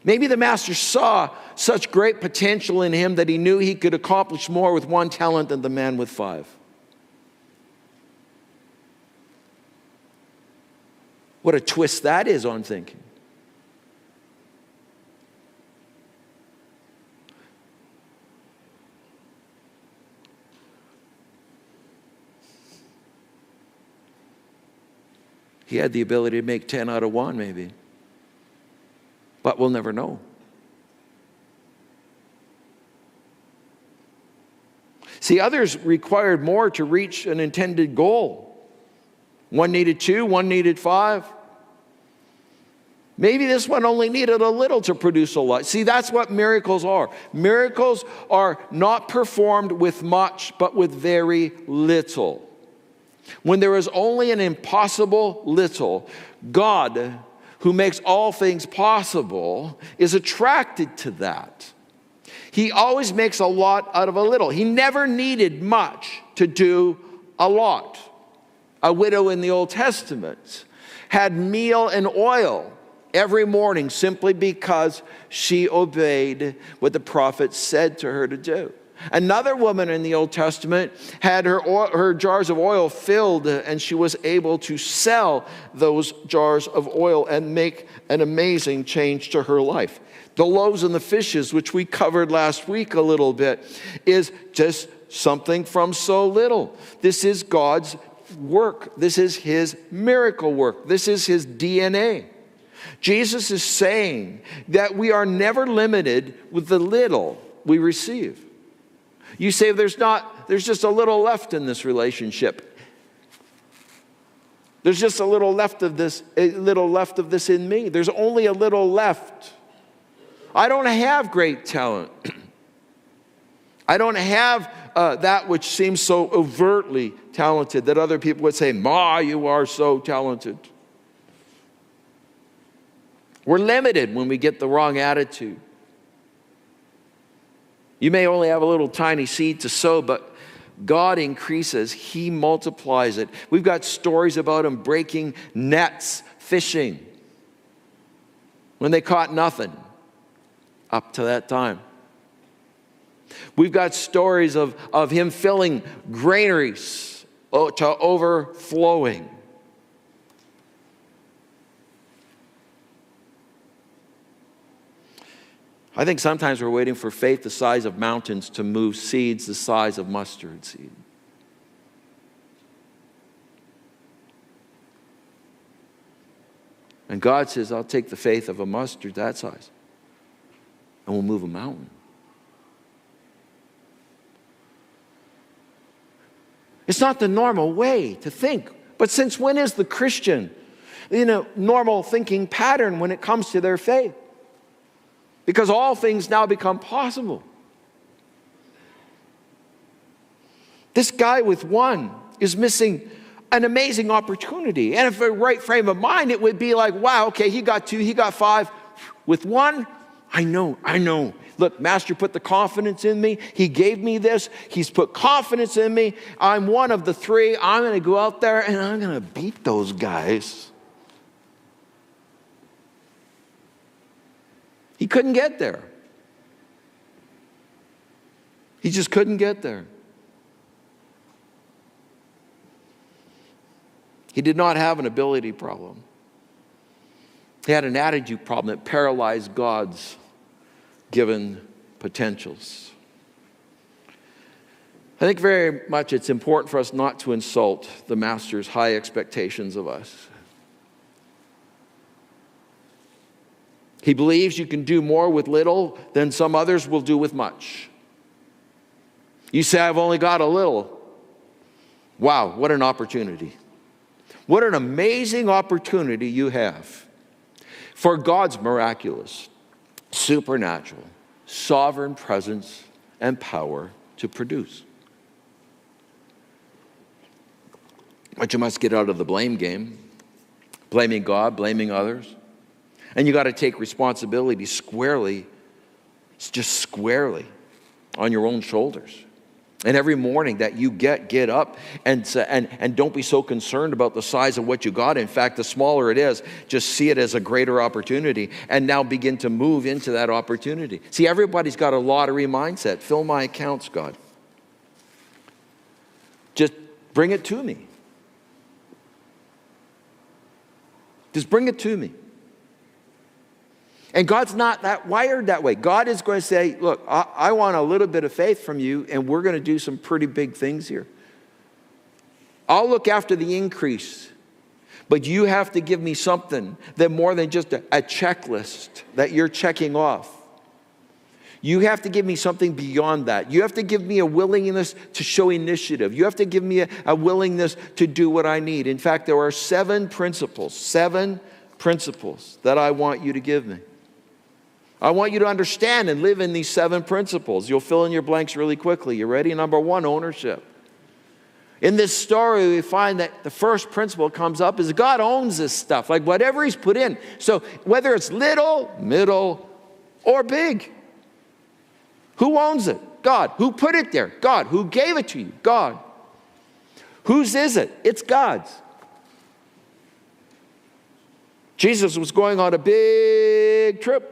Maybe the master saw such great potential in him that he knew he could accomplish more with one talent than the man with 5. What a twist that is on thinking. He had the ability to make 10 out of 1 maybe. But we'll never know. See, others required more to reach an intended goal. One needed 2, one needed 5. Maybe this one only needed a little to produce a lot. See, that's what miracles are. Miracles are not performed with much, but with very little. When there is only an impossible little, God, who makes all things possible, is attracted to that. He always makes a lot out of a little. He never needed much to do a lot. A widow in the Old Testament had meal and oil every morning simply because she obeyed what the prophet said to her to do. Another woman in the Old Testament had her jars of oil filled, and she was able to sell those jars of oil and make an amazing change to her life. The loaves and the fishes, which we covered last week a little bit, is just something from so little. This is God's work. This is his miracle work. This is his DNA. Jesus is saying that we are never limited with the little we receive. You say there's just a little left in this relationship. There's just a little left of this in me. There's only a little left. I don't have great talent. I don't have that which seems so overtly talented that other people would say, "Ma, you are so talented." We're limited when we get the wrong attitude. You may only have a little tiny seed to sow, but God increases. He multiplies it. We've got stories about him breaking nets, fishing, when they caught nothing up to that time. We've got stories of him filling granaries to overflowing. I think sometimes we're waiting for faith the size of mountains to move seeds the size of mustard seed. And God says, I'll take the faith of a mustard that size, and we'll move a mountain. It's not the normal way to think. But since when is the Christian in a normal thinking pattern when it comes to their faith? Because all things now become possible. This guy with 1 is missing an amazing opportunity. And if a right frame of mind, it would be like, wow, okay, he got 2, he got 5. With 1, I know. Look, Master put the confidence in me. He gave me this. He's put confidence in me. I'm one of the 3. I'm going to go out there and I'm going to beat those guys. He couldn't get there. He just couldn't get there. He did not have an ability problem. He had an attitude problem that paralyzed God's given potentials. I think very much it's important for us not to insult the Master's high expectations of us. He believes you can do more with little than some others will do with much. You say, I've only got a little. Wow, what an opportunity. What an amazing opportunity you have for God's miraculous, supernatural, sovereign presence and power to produce. But you must get out of the blame game, blaming God, blaming others. And you got to take responsibility squarely, just squarely on your own shoulders. And every morning that you get up and don't be so concerned about the size of what you got. In fact, the smaller it is, just see it as a greater opportunity and now begin to move into that opportunity. See, everybody's got a lottery mindset. Fill my accounts, God. Just bring it to me. Just bring it to me. And God's not that wired that way. God is going to say, look, I want a little bit of faith from you, and we're going to do some pretty big things here. I'll look after the increase, but you have to give me something that more than just a checklist that you're checking off. You have to give me something beyond that. You have to give me a willingness to show initiative. You have to give me a willingness to do what I need. In fact, there are 7 principles that I want you to give me. I want you to understand and live in these 7 principles. You'll fill in your blanks really quickly. You ready? Number 1, ownership. In this story, we find that the first principle comes up is God owns this stuff, like whatever he's put in. So whether it's little, middle, or big, who owns it? God. Who put it there? God. Who gave it to you? God. Whose is it? It's God's. Jesus was going on a big trip.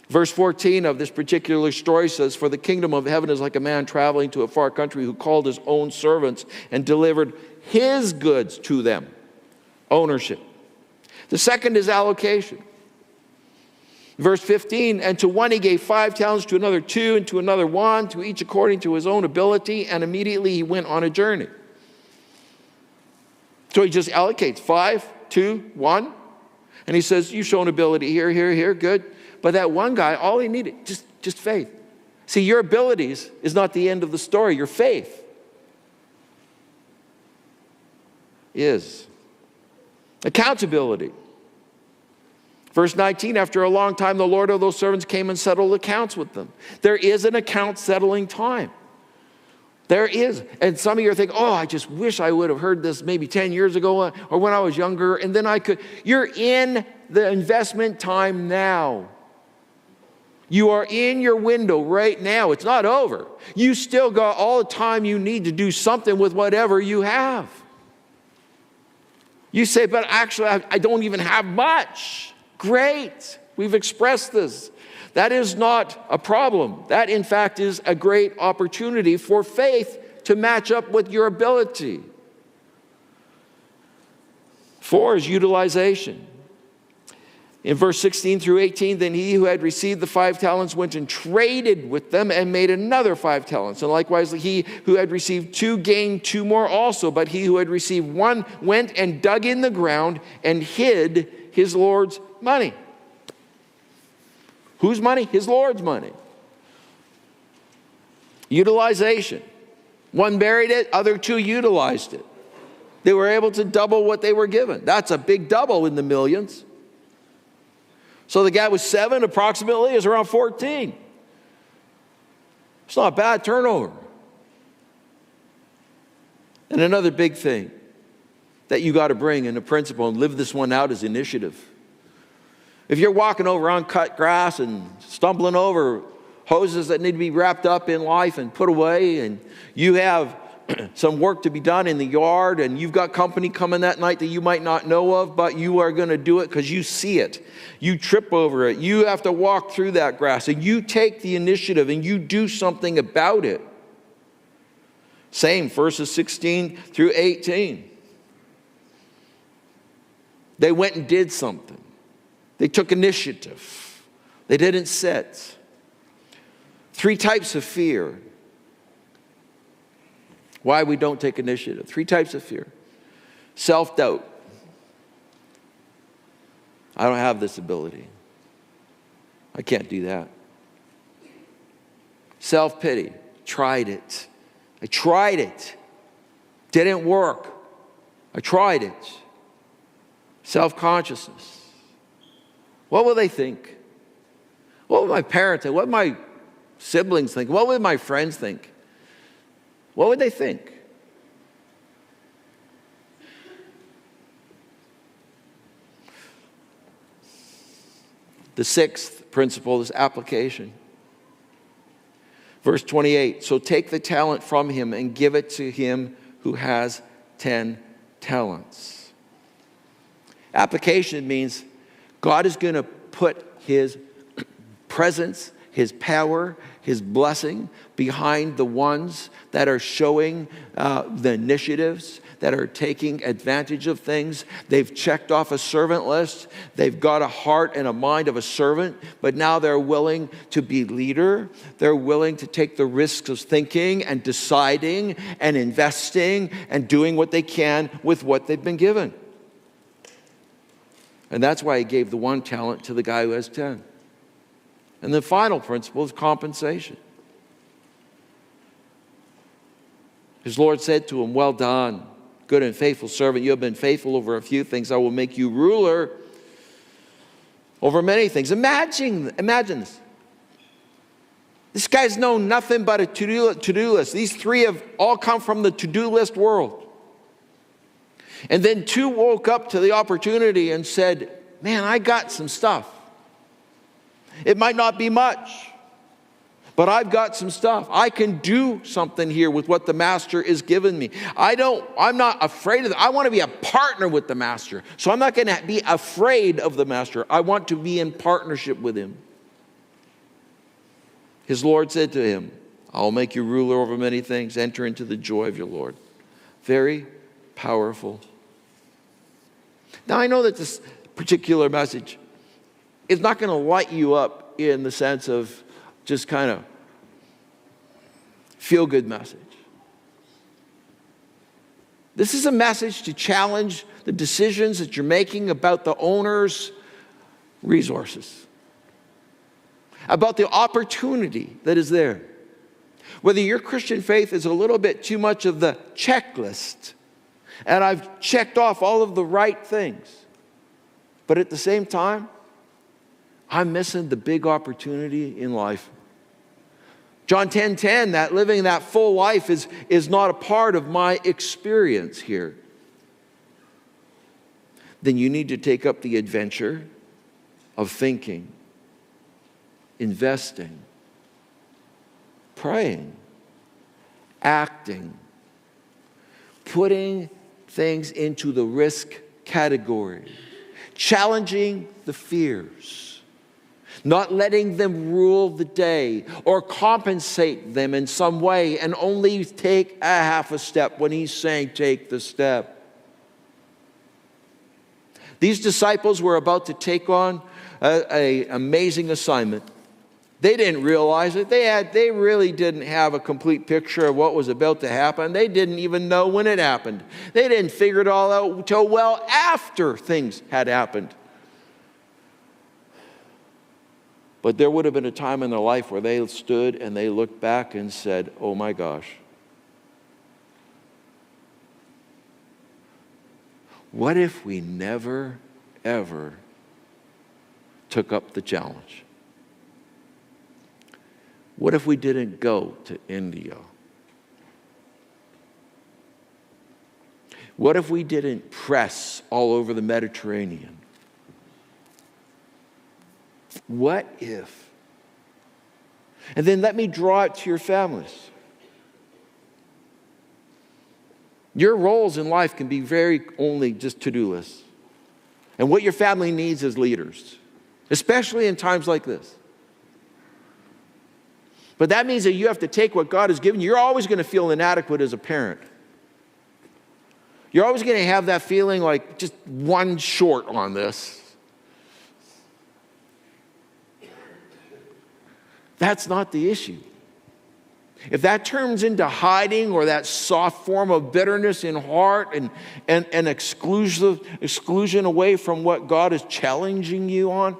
Verse 14 of this particular story says, for the kingdom of heaven is like a man traveling to a far country who called his own servants and delivered his goods to them. Ownership. The second is allocation. Verse 15, and to one he gave 5 talents, to another 2, and to another 1, to each according to his own ability, and immediately he went on a journey. So he just allocates 5, 2, 1, and he says, you've shown ability here, here, here, good. But that one guy, all he needed, just faith. See, your abilities is not the end of the story. Your faith is. Accountability. Verse 19, after a long time, the Lord of those servants came and settled accounts with them. There is an account settling time. There is. And some of you are thinking, oh, I just wish I would have heard this maybe 10 years ago or when I was younger, and then I could. You're in the investment time now. You are in your window right now. It's not over. You still got all the time you need to do something with whatever you have. You say, but actually, I don't even have much. Great. We've expressed this. That is not a problem. That, in fact, is a great opportunity for faith to match up with your ability. 4 is utilization. In verse 16 through 18, then he who had received the 5 talents went and traded with them and made another 5 talents. And likewise, he who had received 2 gained 2 more also. But he who had received 1 went and dug in the ground and hid his Lord's money. Whose money? His Lord's money. Utilization. 1 buried it, other 2 utilized it. They were able to double what they were given. That's a big double in the millions. So the guy with 7 approximately is around 14. It's not a bad turnover. And another big thing that you got to bring in the principle and live this one out is initiative. If you're walking over uncut grass and stumbling over hoses that need to be wrapped up in life and put away, and you have some work to be done in the yard, and you've got company coming that night that you might not know of, but you are going to do it because you see it. You trip over it. You have to walk through that grass, and you take the initiative and you do something about it. Same, verses 16 through 18. They went and did something. They took initiative. They didn't sit. 3 types of fear. Why we don't take initiative. 3 types of fear. Self-doubt. I don't have this ability. I can't do that. Self-pity. Tried it. I tried it. Didn't work. I tried it. Self-consciousness. What will they think? What would my parents think? What would my siblings think? What would my friends think? What would they think? The sixth principle is application. Verse 28, so take the talent from him and give it to him who has 10 talents. Application means God is going to put his presence, his power, his blessing behind the ones that are showing the initiatives, that are taking advantage of things. They've checked off a servant list. They've got a heart and a mind of a servant, but now they're willing to be leader. They're willing to take the risks of thinking and deciding and investing and doing what they can with what they've been given. And that's why he gave the 1 talent to the guy who has 10. And the final principle is compensation. His Lord said to him, well done, good and faithful servant. You have been faithful over a few things. I will make you ruler over many things. Imagine this. This guy's known nothing but a to-do list. These 3 have all come from the to-do list world. And then 2 woke up to the opportunity and said, man, I got some stuff. It might not be much, but I've got some stuff. I can do something here with what the master is giving me. I'm not afraid of it. I want to be a partner with the master. So I'm not going to be afraid of the master. I want to be in partnership with him. His Lord said to him, I'll make you ruler over many things. Enter into the joy of your Lord. Very powerful. Now I know that this particular message is not going to light you up in the sense of just kind of feel-good message. This is a message to challenge the decisions that you're making about the owner's resources, about the opportunity that is there. Whether your Christian faith is a little bit too much of the checklist, and I've checked off all of the right things, but at the same time, I'm missing the big opportunity in life. John 10:10, that living that full life is not a part of my experience here. Then you need to take up the adventure of thinking, investing, praying, acting, putting things into the risk category, challenging the fears, not letting them rule the day or compensate them in some way and only take a half a step when he's saying take the step. These disciples were about to take on an amazing assignment. They didn't realize it. They really didn't have a complete picture of what was about to happen. They didn't even know when it happened. They didn't figure it all out until well after things had happened. But there would have been a time in their life where they stood and they looked back and said, oh my gosh. What if we never, ever took up the challenge? What if we didn't go to India? What if we didn't press all over the Mediterranean? What if? And then let me draw it to your families. Your roles in life can be very only just to-do lists. And what your family needs is leaders, especially in times like this. But that means that you have to take what God has given you. You're always going to feel inadequate as a parent. You're always going to have that feeling like just one short on this. That's not the issue. If that turns into hiding or that soft form of bitterness in heart and exclusion away from what God is challenging you on,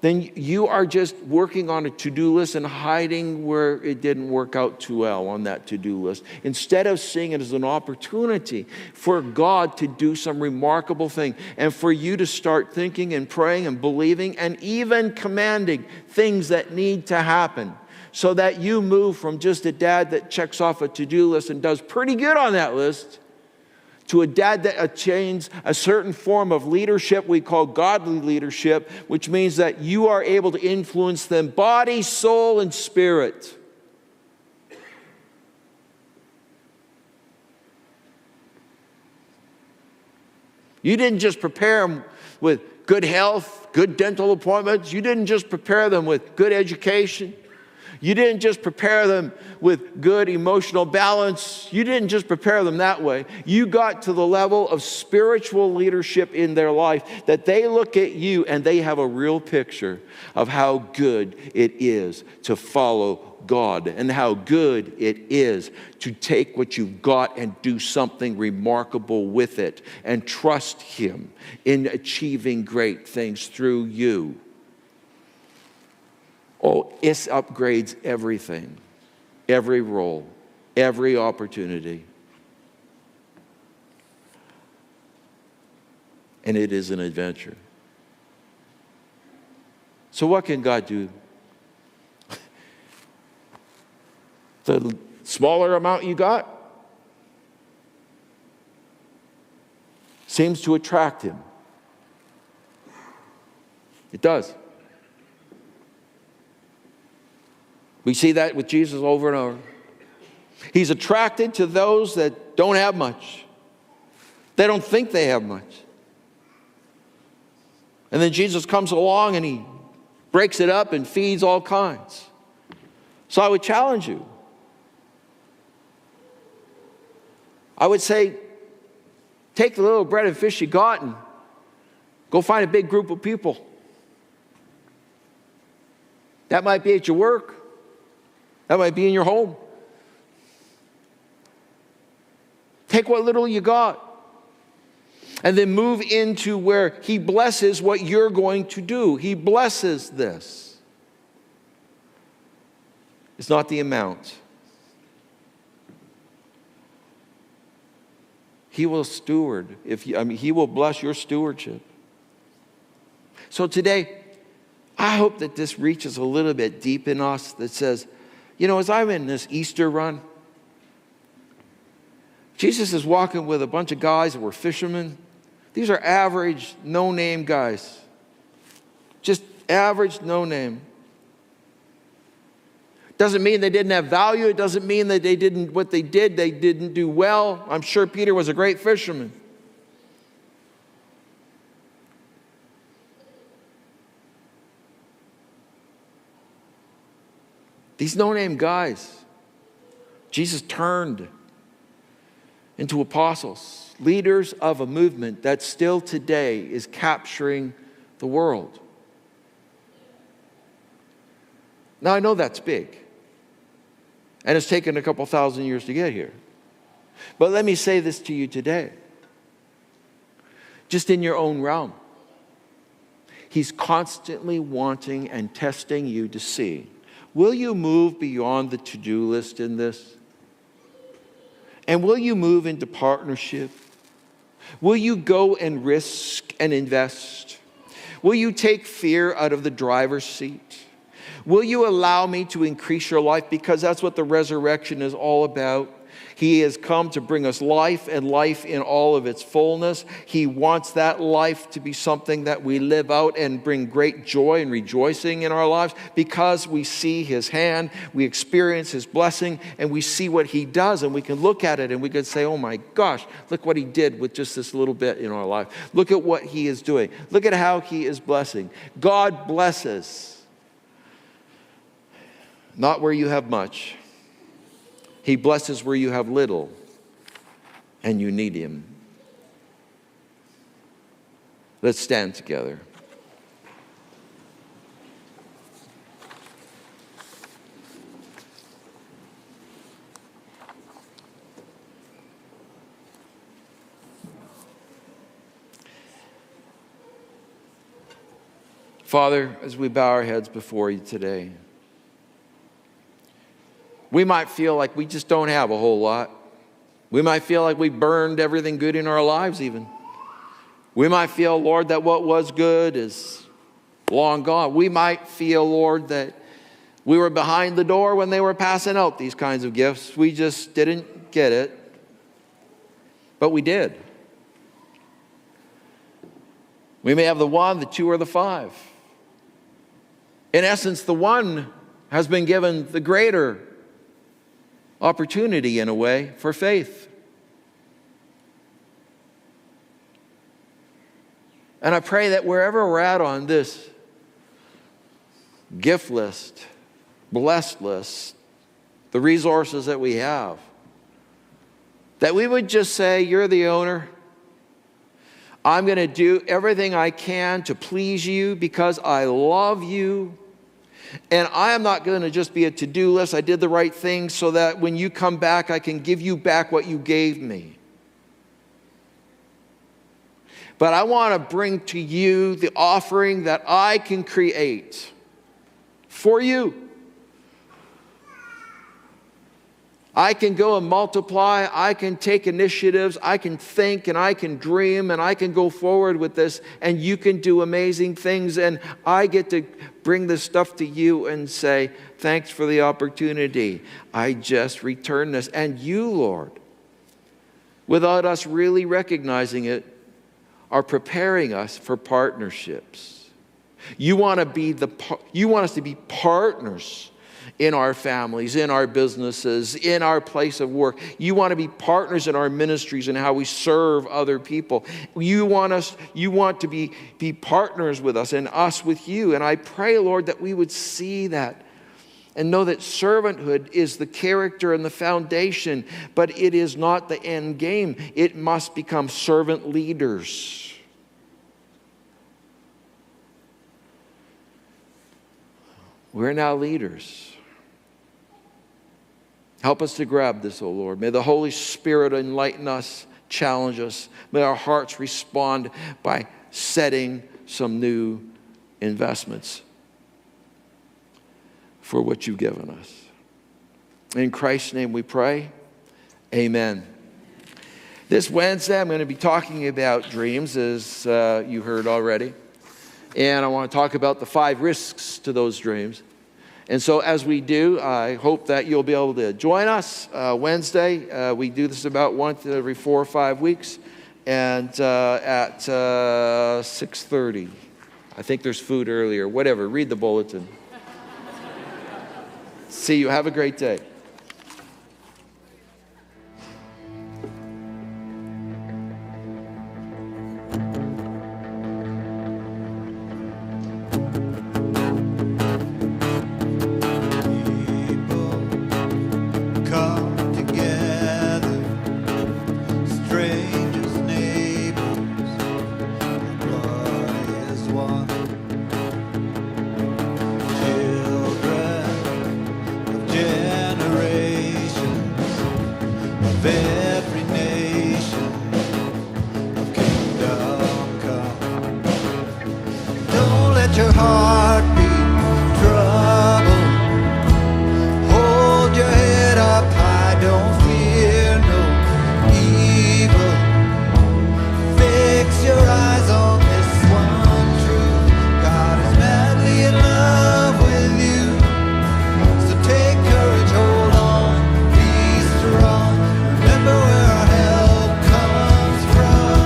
then you are just working on a to-do list and hiding where it didn't work out too well on that to-do list, instead of seeing it as an opportunity for God to do some remarkable thing and for you to start thinking and praying and believing and even commanding things that need to happen, so that you move from just a dad that checks off a to-do list and does pretty good on that list to a dad that attains a certain form of leadership we call godly leadership, which means that you are able to influence them body, soul, and spirit. You didn't just prepare them with good health, good dental appointments. You didn't just prepare them with good education. You didn't just prepare them with good emotional balance. You didn't just prepare them that way. You got to the level of spiritual leadership in their life that they look at you and they have a real picture of how good it is to follow God and how good it is to take what you've got and do something remarkable with it and trust Him in achieving great things through you. Oh, it upgrades everything, every role, every opportunity. And it is an adventure. So what can God do? The smaller amount you got seems to attract Him. It does. We see that with Jesus over and over. He's attracted to those that don't have much. They don't think they have much. And then Jesus comes along and He breaks it up and feeds all kinds. So I would challenge you. I would say, take the little bread and fish you got and go find a big group of people. That might be at your work. That might be in your home. Take what little you got and then move into where He blesses what you're going to do. He blesses this. It's not the amount. He will steward. He will bless your stewardship. So today, I hope that this reaches a little bit deep in us that says, you know, as I'm in this Easter run, Jesus is walking with a bunch of guys that were fishermen. These are average, no-name guys. Just average, no-name. Doesn't mean they didn't have value. It doesn't mean that they didn't do well. I'm sure Peter was a great fisherman. These no-name guys, Jesus turned into apostles, leaders of a movement that still today is capturing the world. Now, I know that's big, and it's taken a couple thousand years to get here. But let me say this to you today. Just in your own realm, He's constantly wanting and testing you to see, will you move beyond the to-do list in this? And will you move into partnership? Will you go and risk and invest? Will you take fear out of the driver's seat? Will you allow me to increase your life? Because that's what the resurrection is all about. He has come to bring us life and life in all of its fullness. He wants that life to be something that we live out and bring great joy and rejoicing in our lives because we see His hand, we experience His blessing, and we see what He does, and we can look at it and we can say, oh my gosh, look what He did with just this little bit in our life. Look at what He is doing. Look at how He is blessing. God blesses. Not where you have much. He blesses where you have little and you need Him. Let's stand together. Father, as we bow our heads before you today, we might feel like we just don't have a whole lot. We might feel like we burned everything good in our lives even. We might feel, Lord, that what was good is long gone. We might feel, Lord, that we were behind the door when they were passing out these kinds of gifts. We just didn't get it. But we did. We may have the 1, the 2, or the 5. In essence, the 1 has been given the greater opportunity, in a way, for faith. And I pray that wherever we're at on this gift list, blessed list, the resources that we have, that we would just say, you're the owner. I'm going to do everything I can to please you because I love you. And I am not going to just be a to-do list. I did the right thing so that when you come back, I can give you back what you gave me. But I want to bring to you the offering that I can create for you. I can go and multiply, I can take initiatives, I can think and I can dream and I can go forward with this, and you can do amazing things, and I get to bring this stuff to you and say, thanks for the opportunity. I just return this. And you, Lord, without us really recognizing it, are preparing us for partnerships. You want us to be partners in our families, in our businesses, in our place of work. You want to be partners in our ministries and how we serve other people. You want to be partners with us and us with you. And I pray, Lord, that we would see that and know that servanthood is the character and the foundation, but it is not the end game. It must become servant leaders. We're now leaders. Help us to grab this, O Lord. May the Holy Spirit enlighten us, challenge us. May our hearts respond by setting some new investments for what you've given us. In Christ's name we pray. Amen. This Wednesday I'm going to be talking about dreams, as you heard already. And I want to talk about the 5 risks to those dreams. And so as we do, I hope that you'll be able to join us Wednesday. We do this about once every 4 or 5 weeks. And at 6:30. I think there's food earlier. Whatever, read the bulletin. See you. Have a great day. Your heart be troubled. Hold your head up high, don't fear no evil. Fix your eyes on this one truth. God is madly in love with you. So take courage, hold on, be strong. Remember where our help comes from.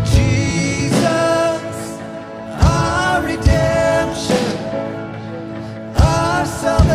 Jesus, our redemption, our salvation.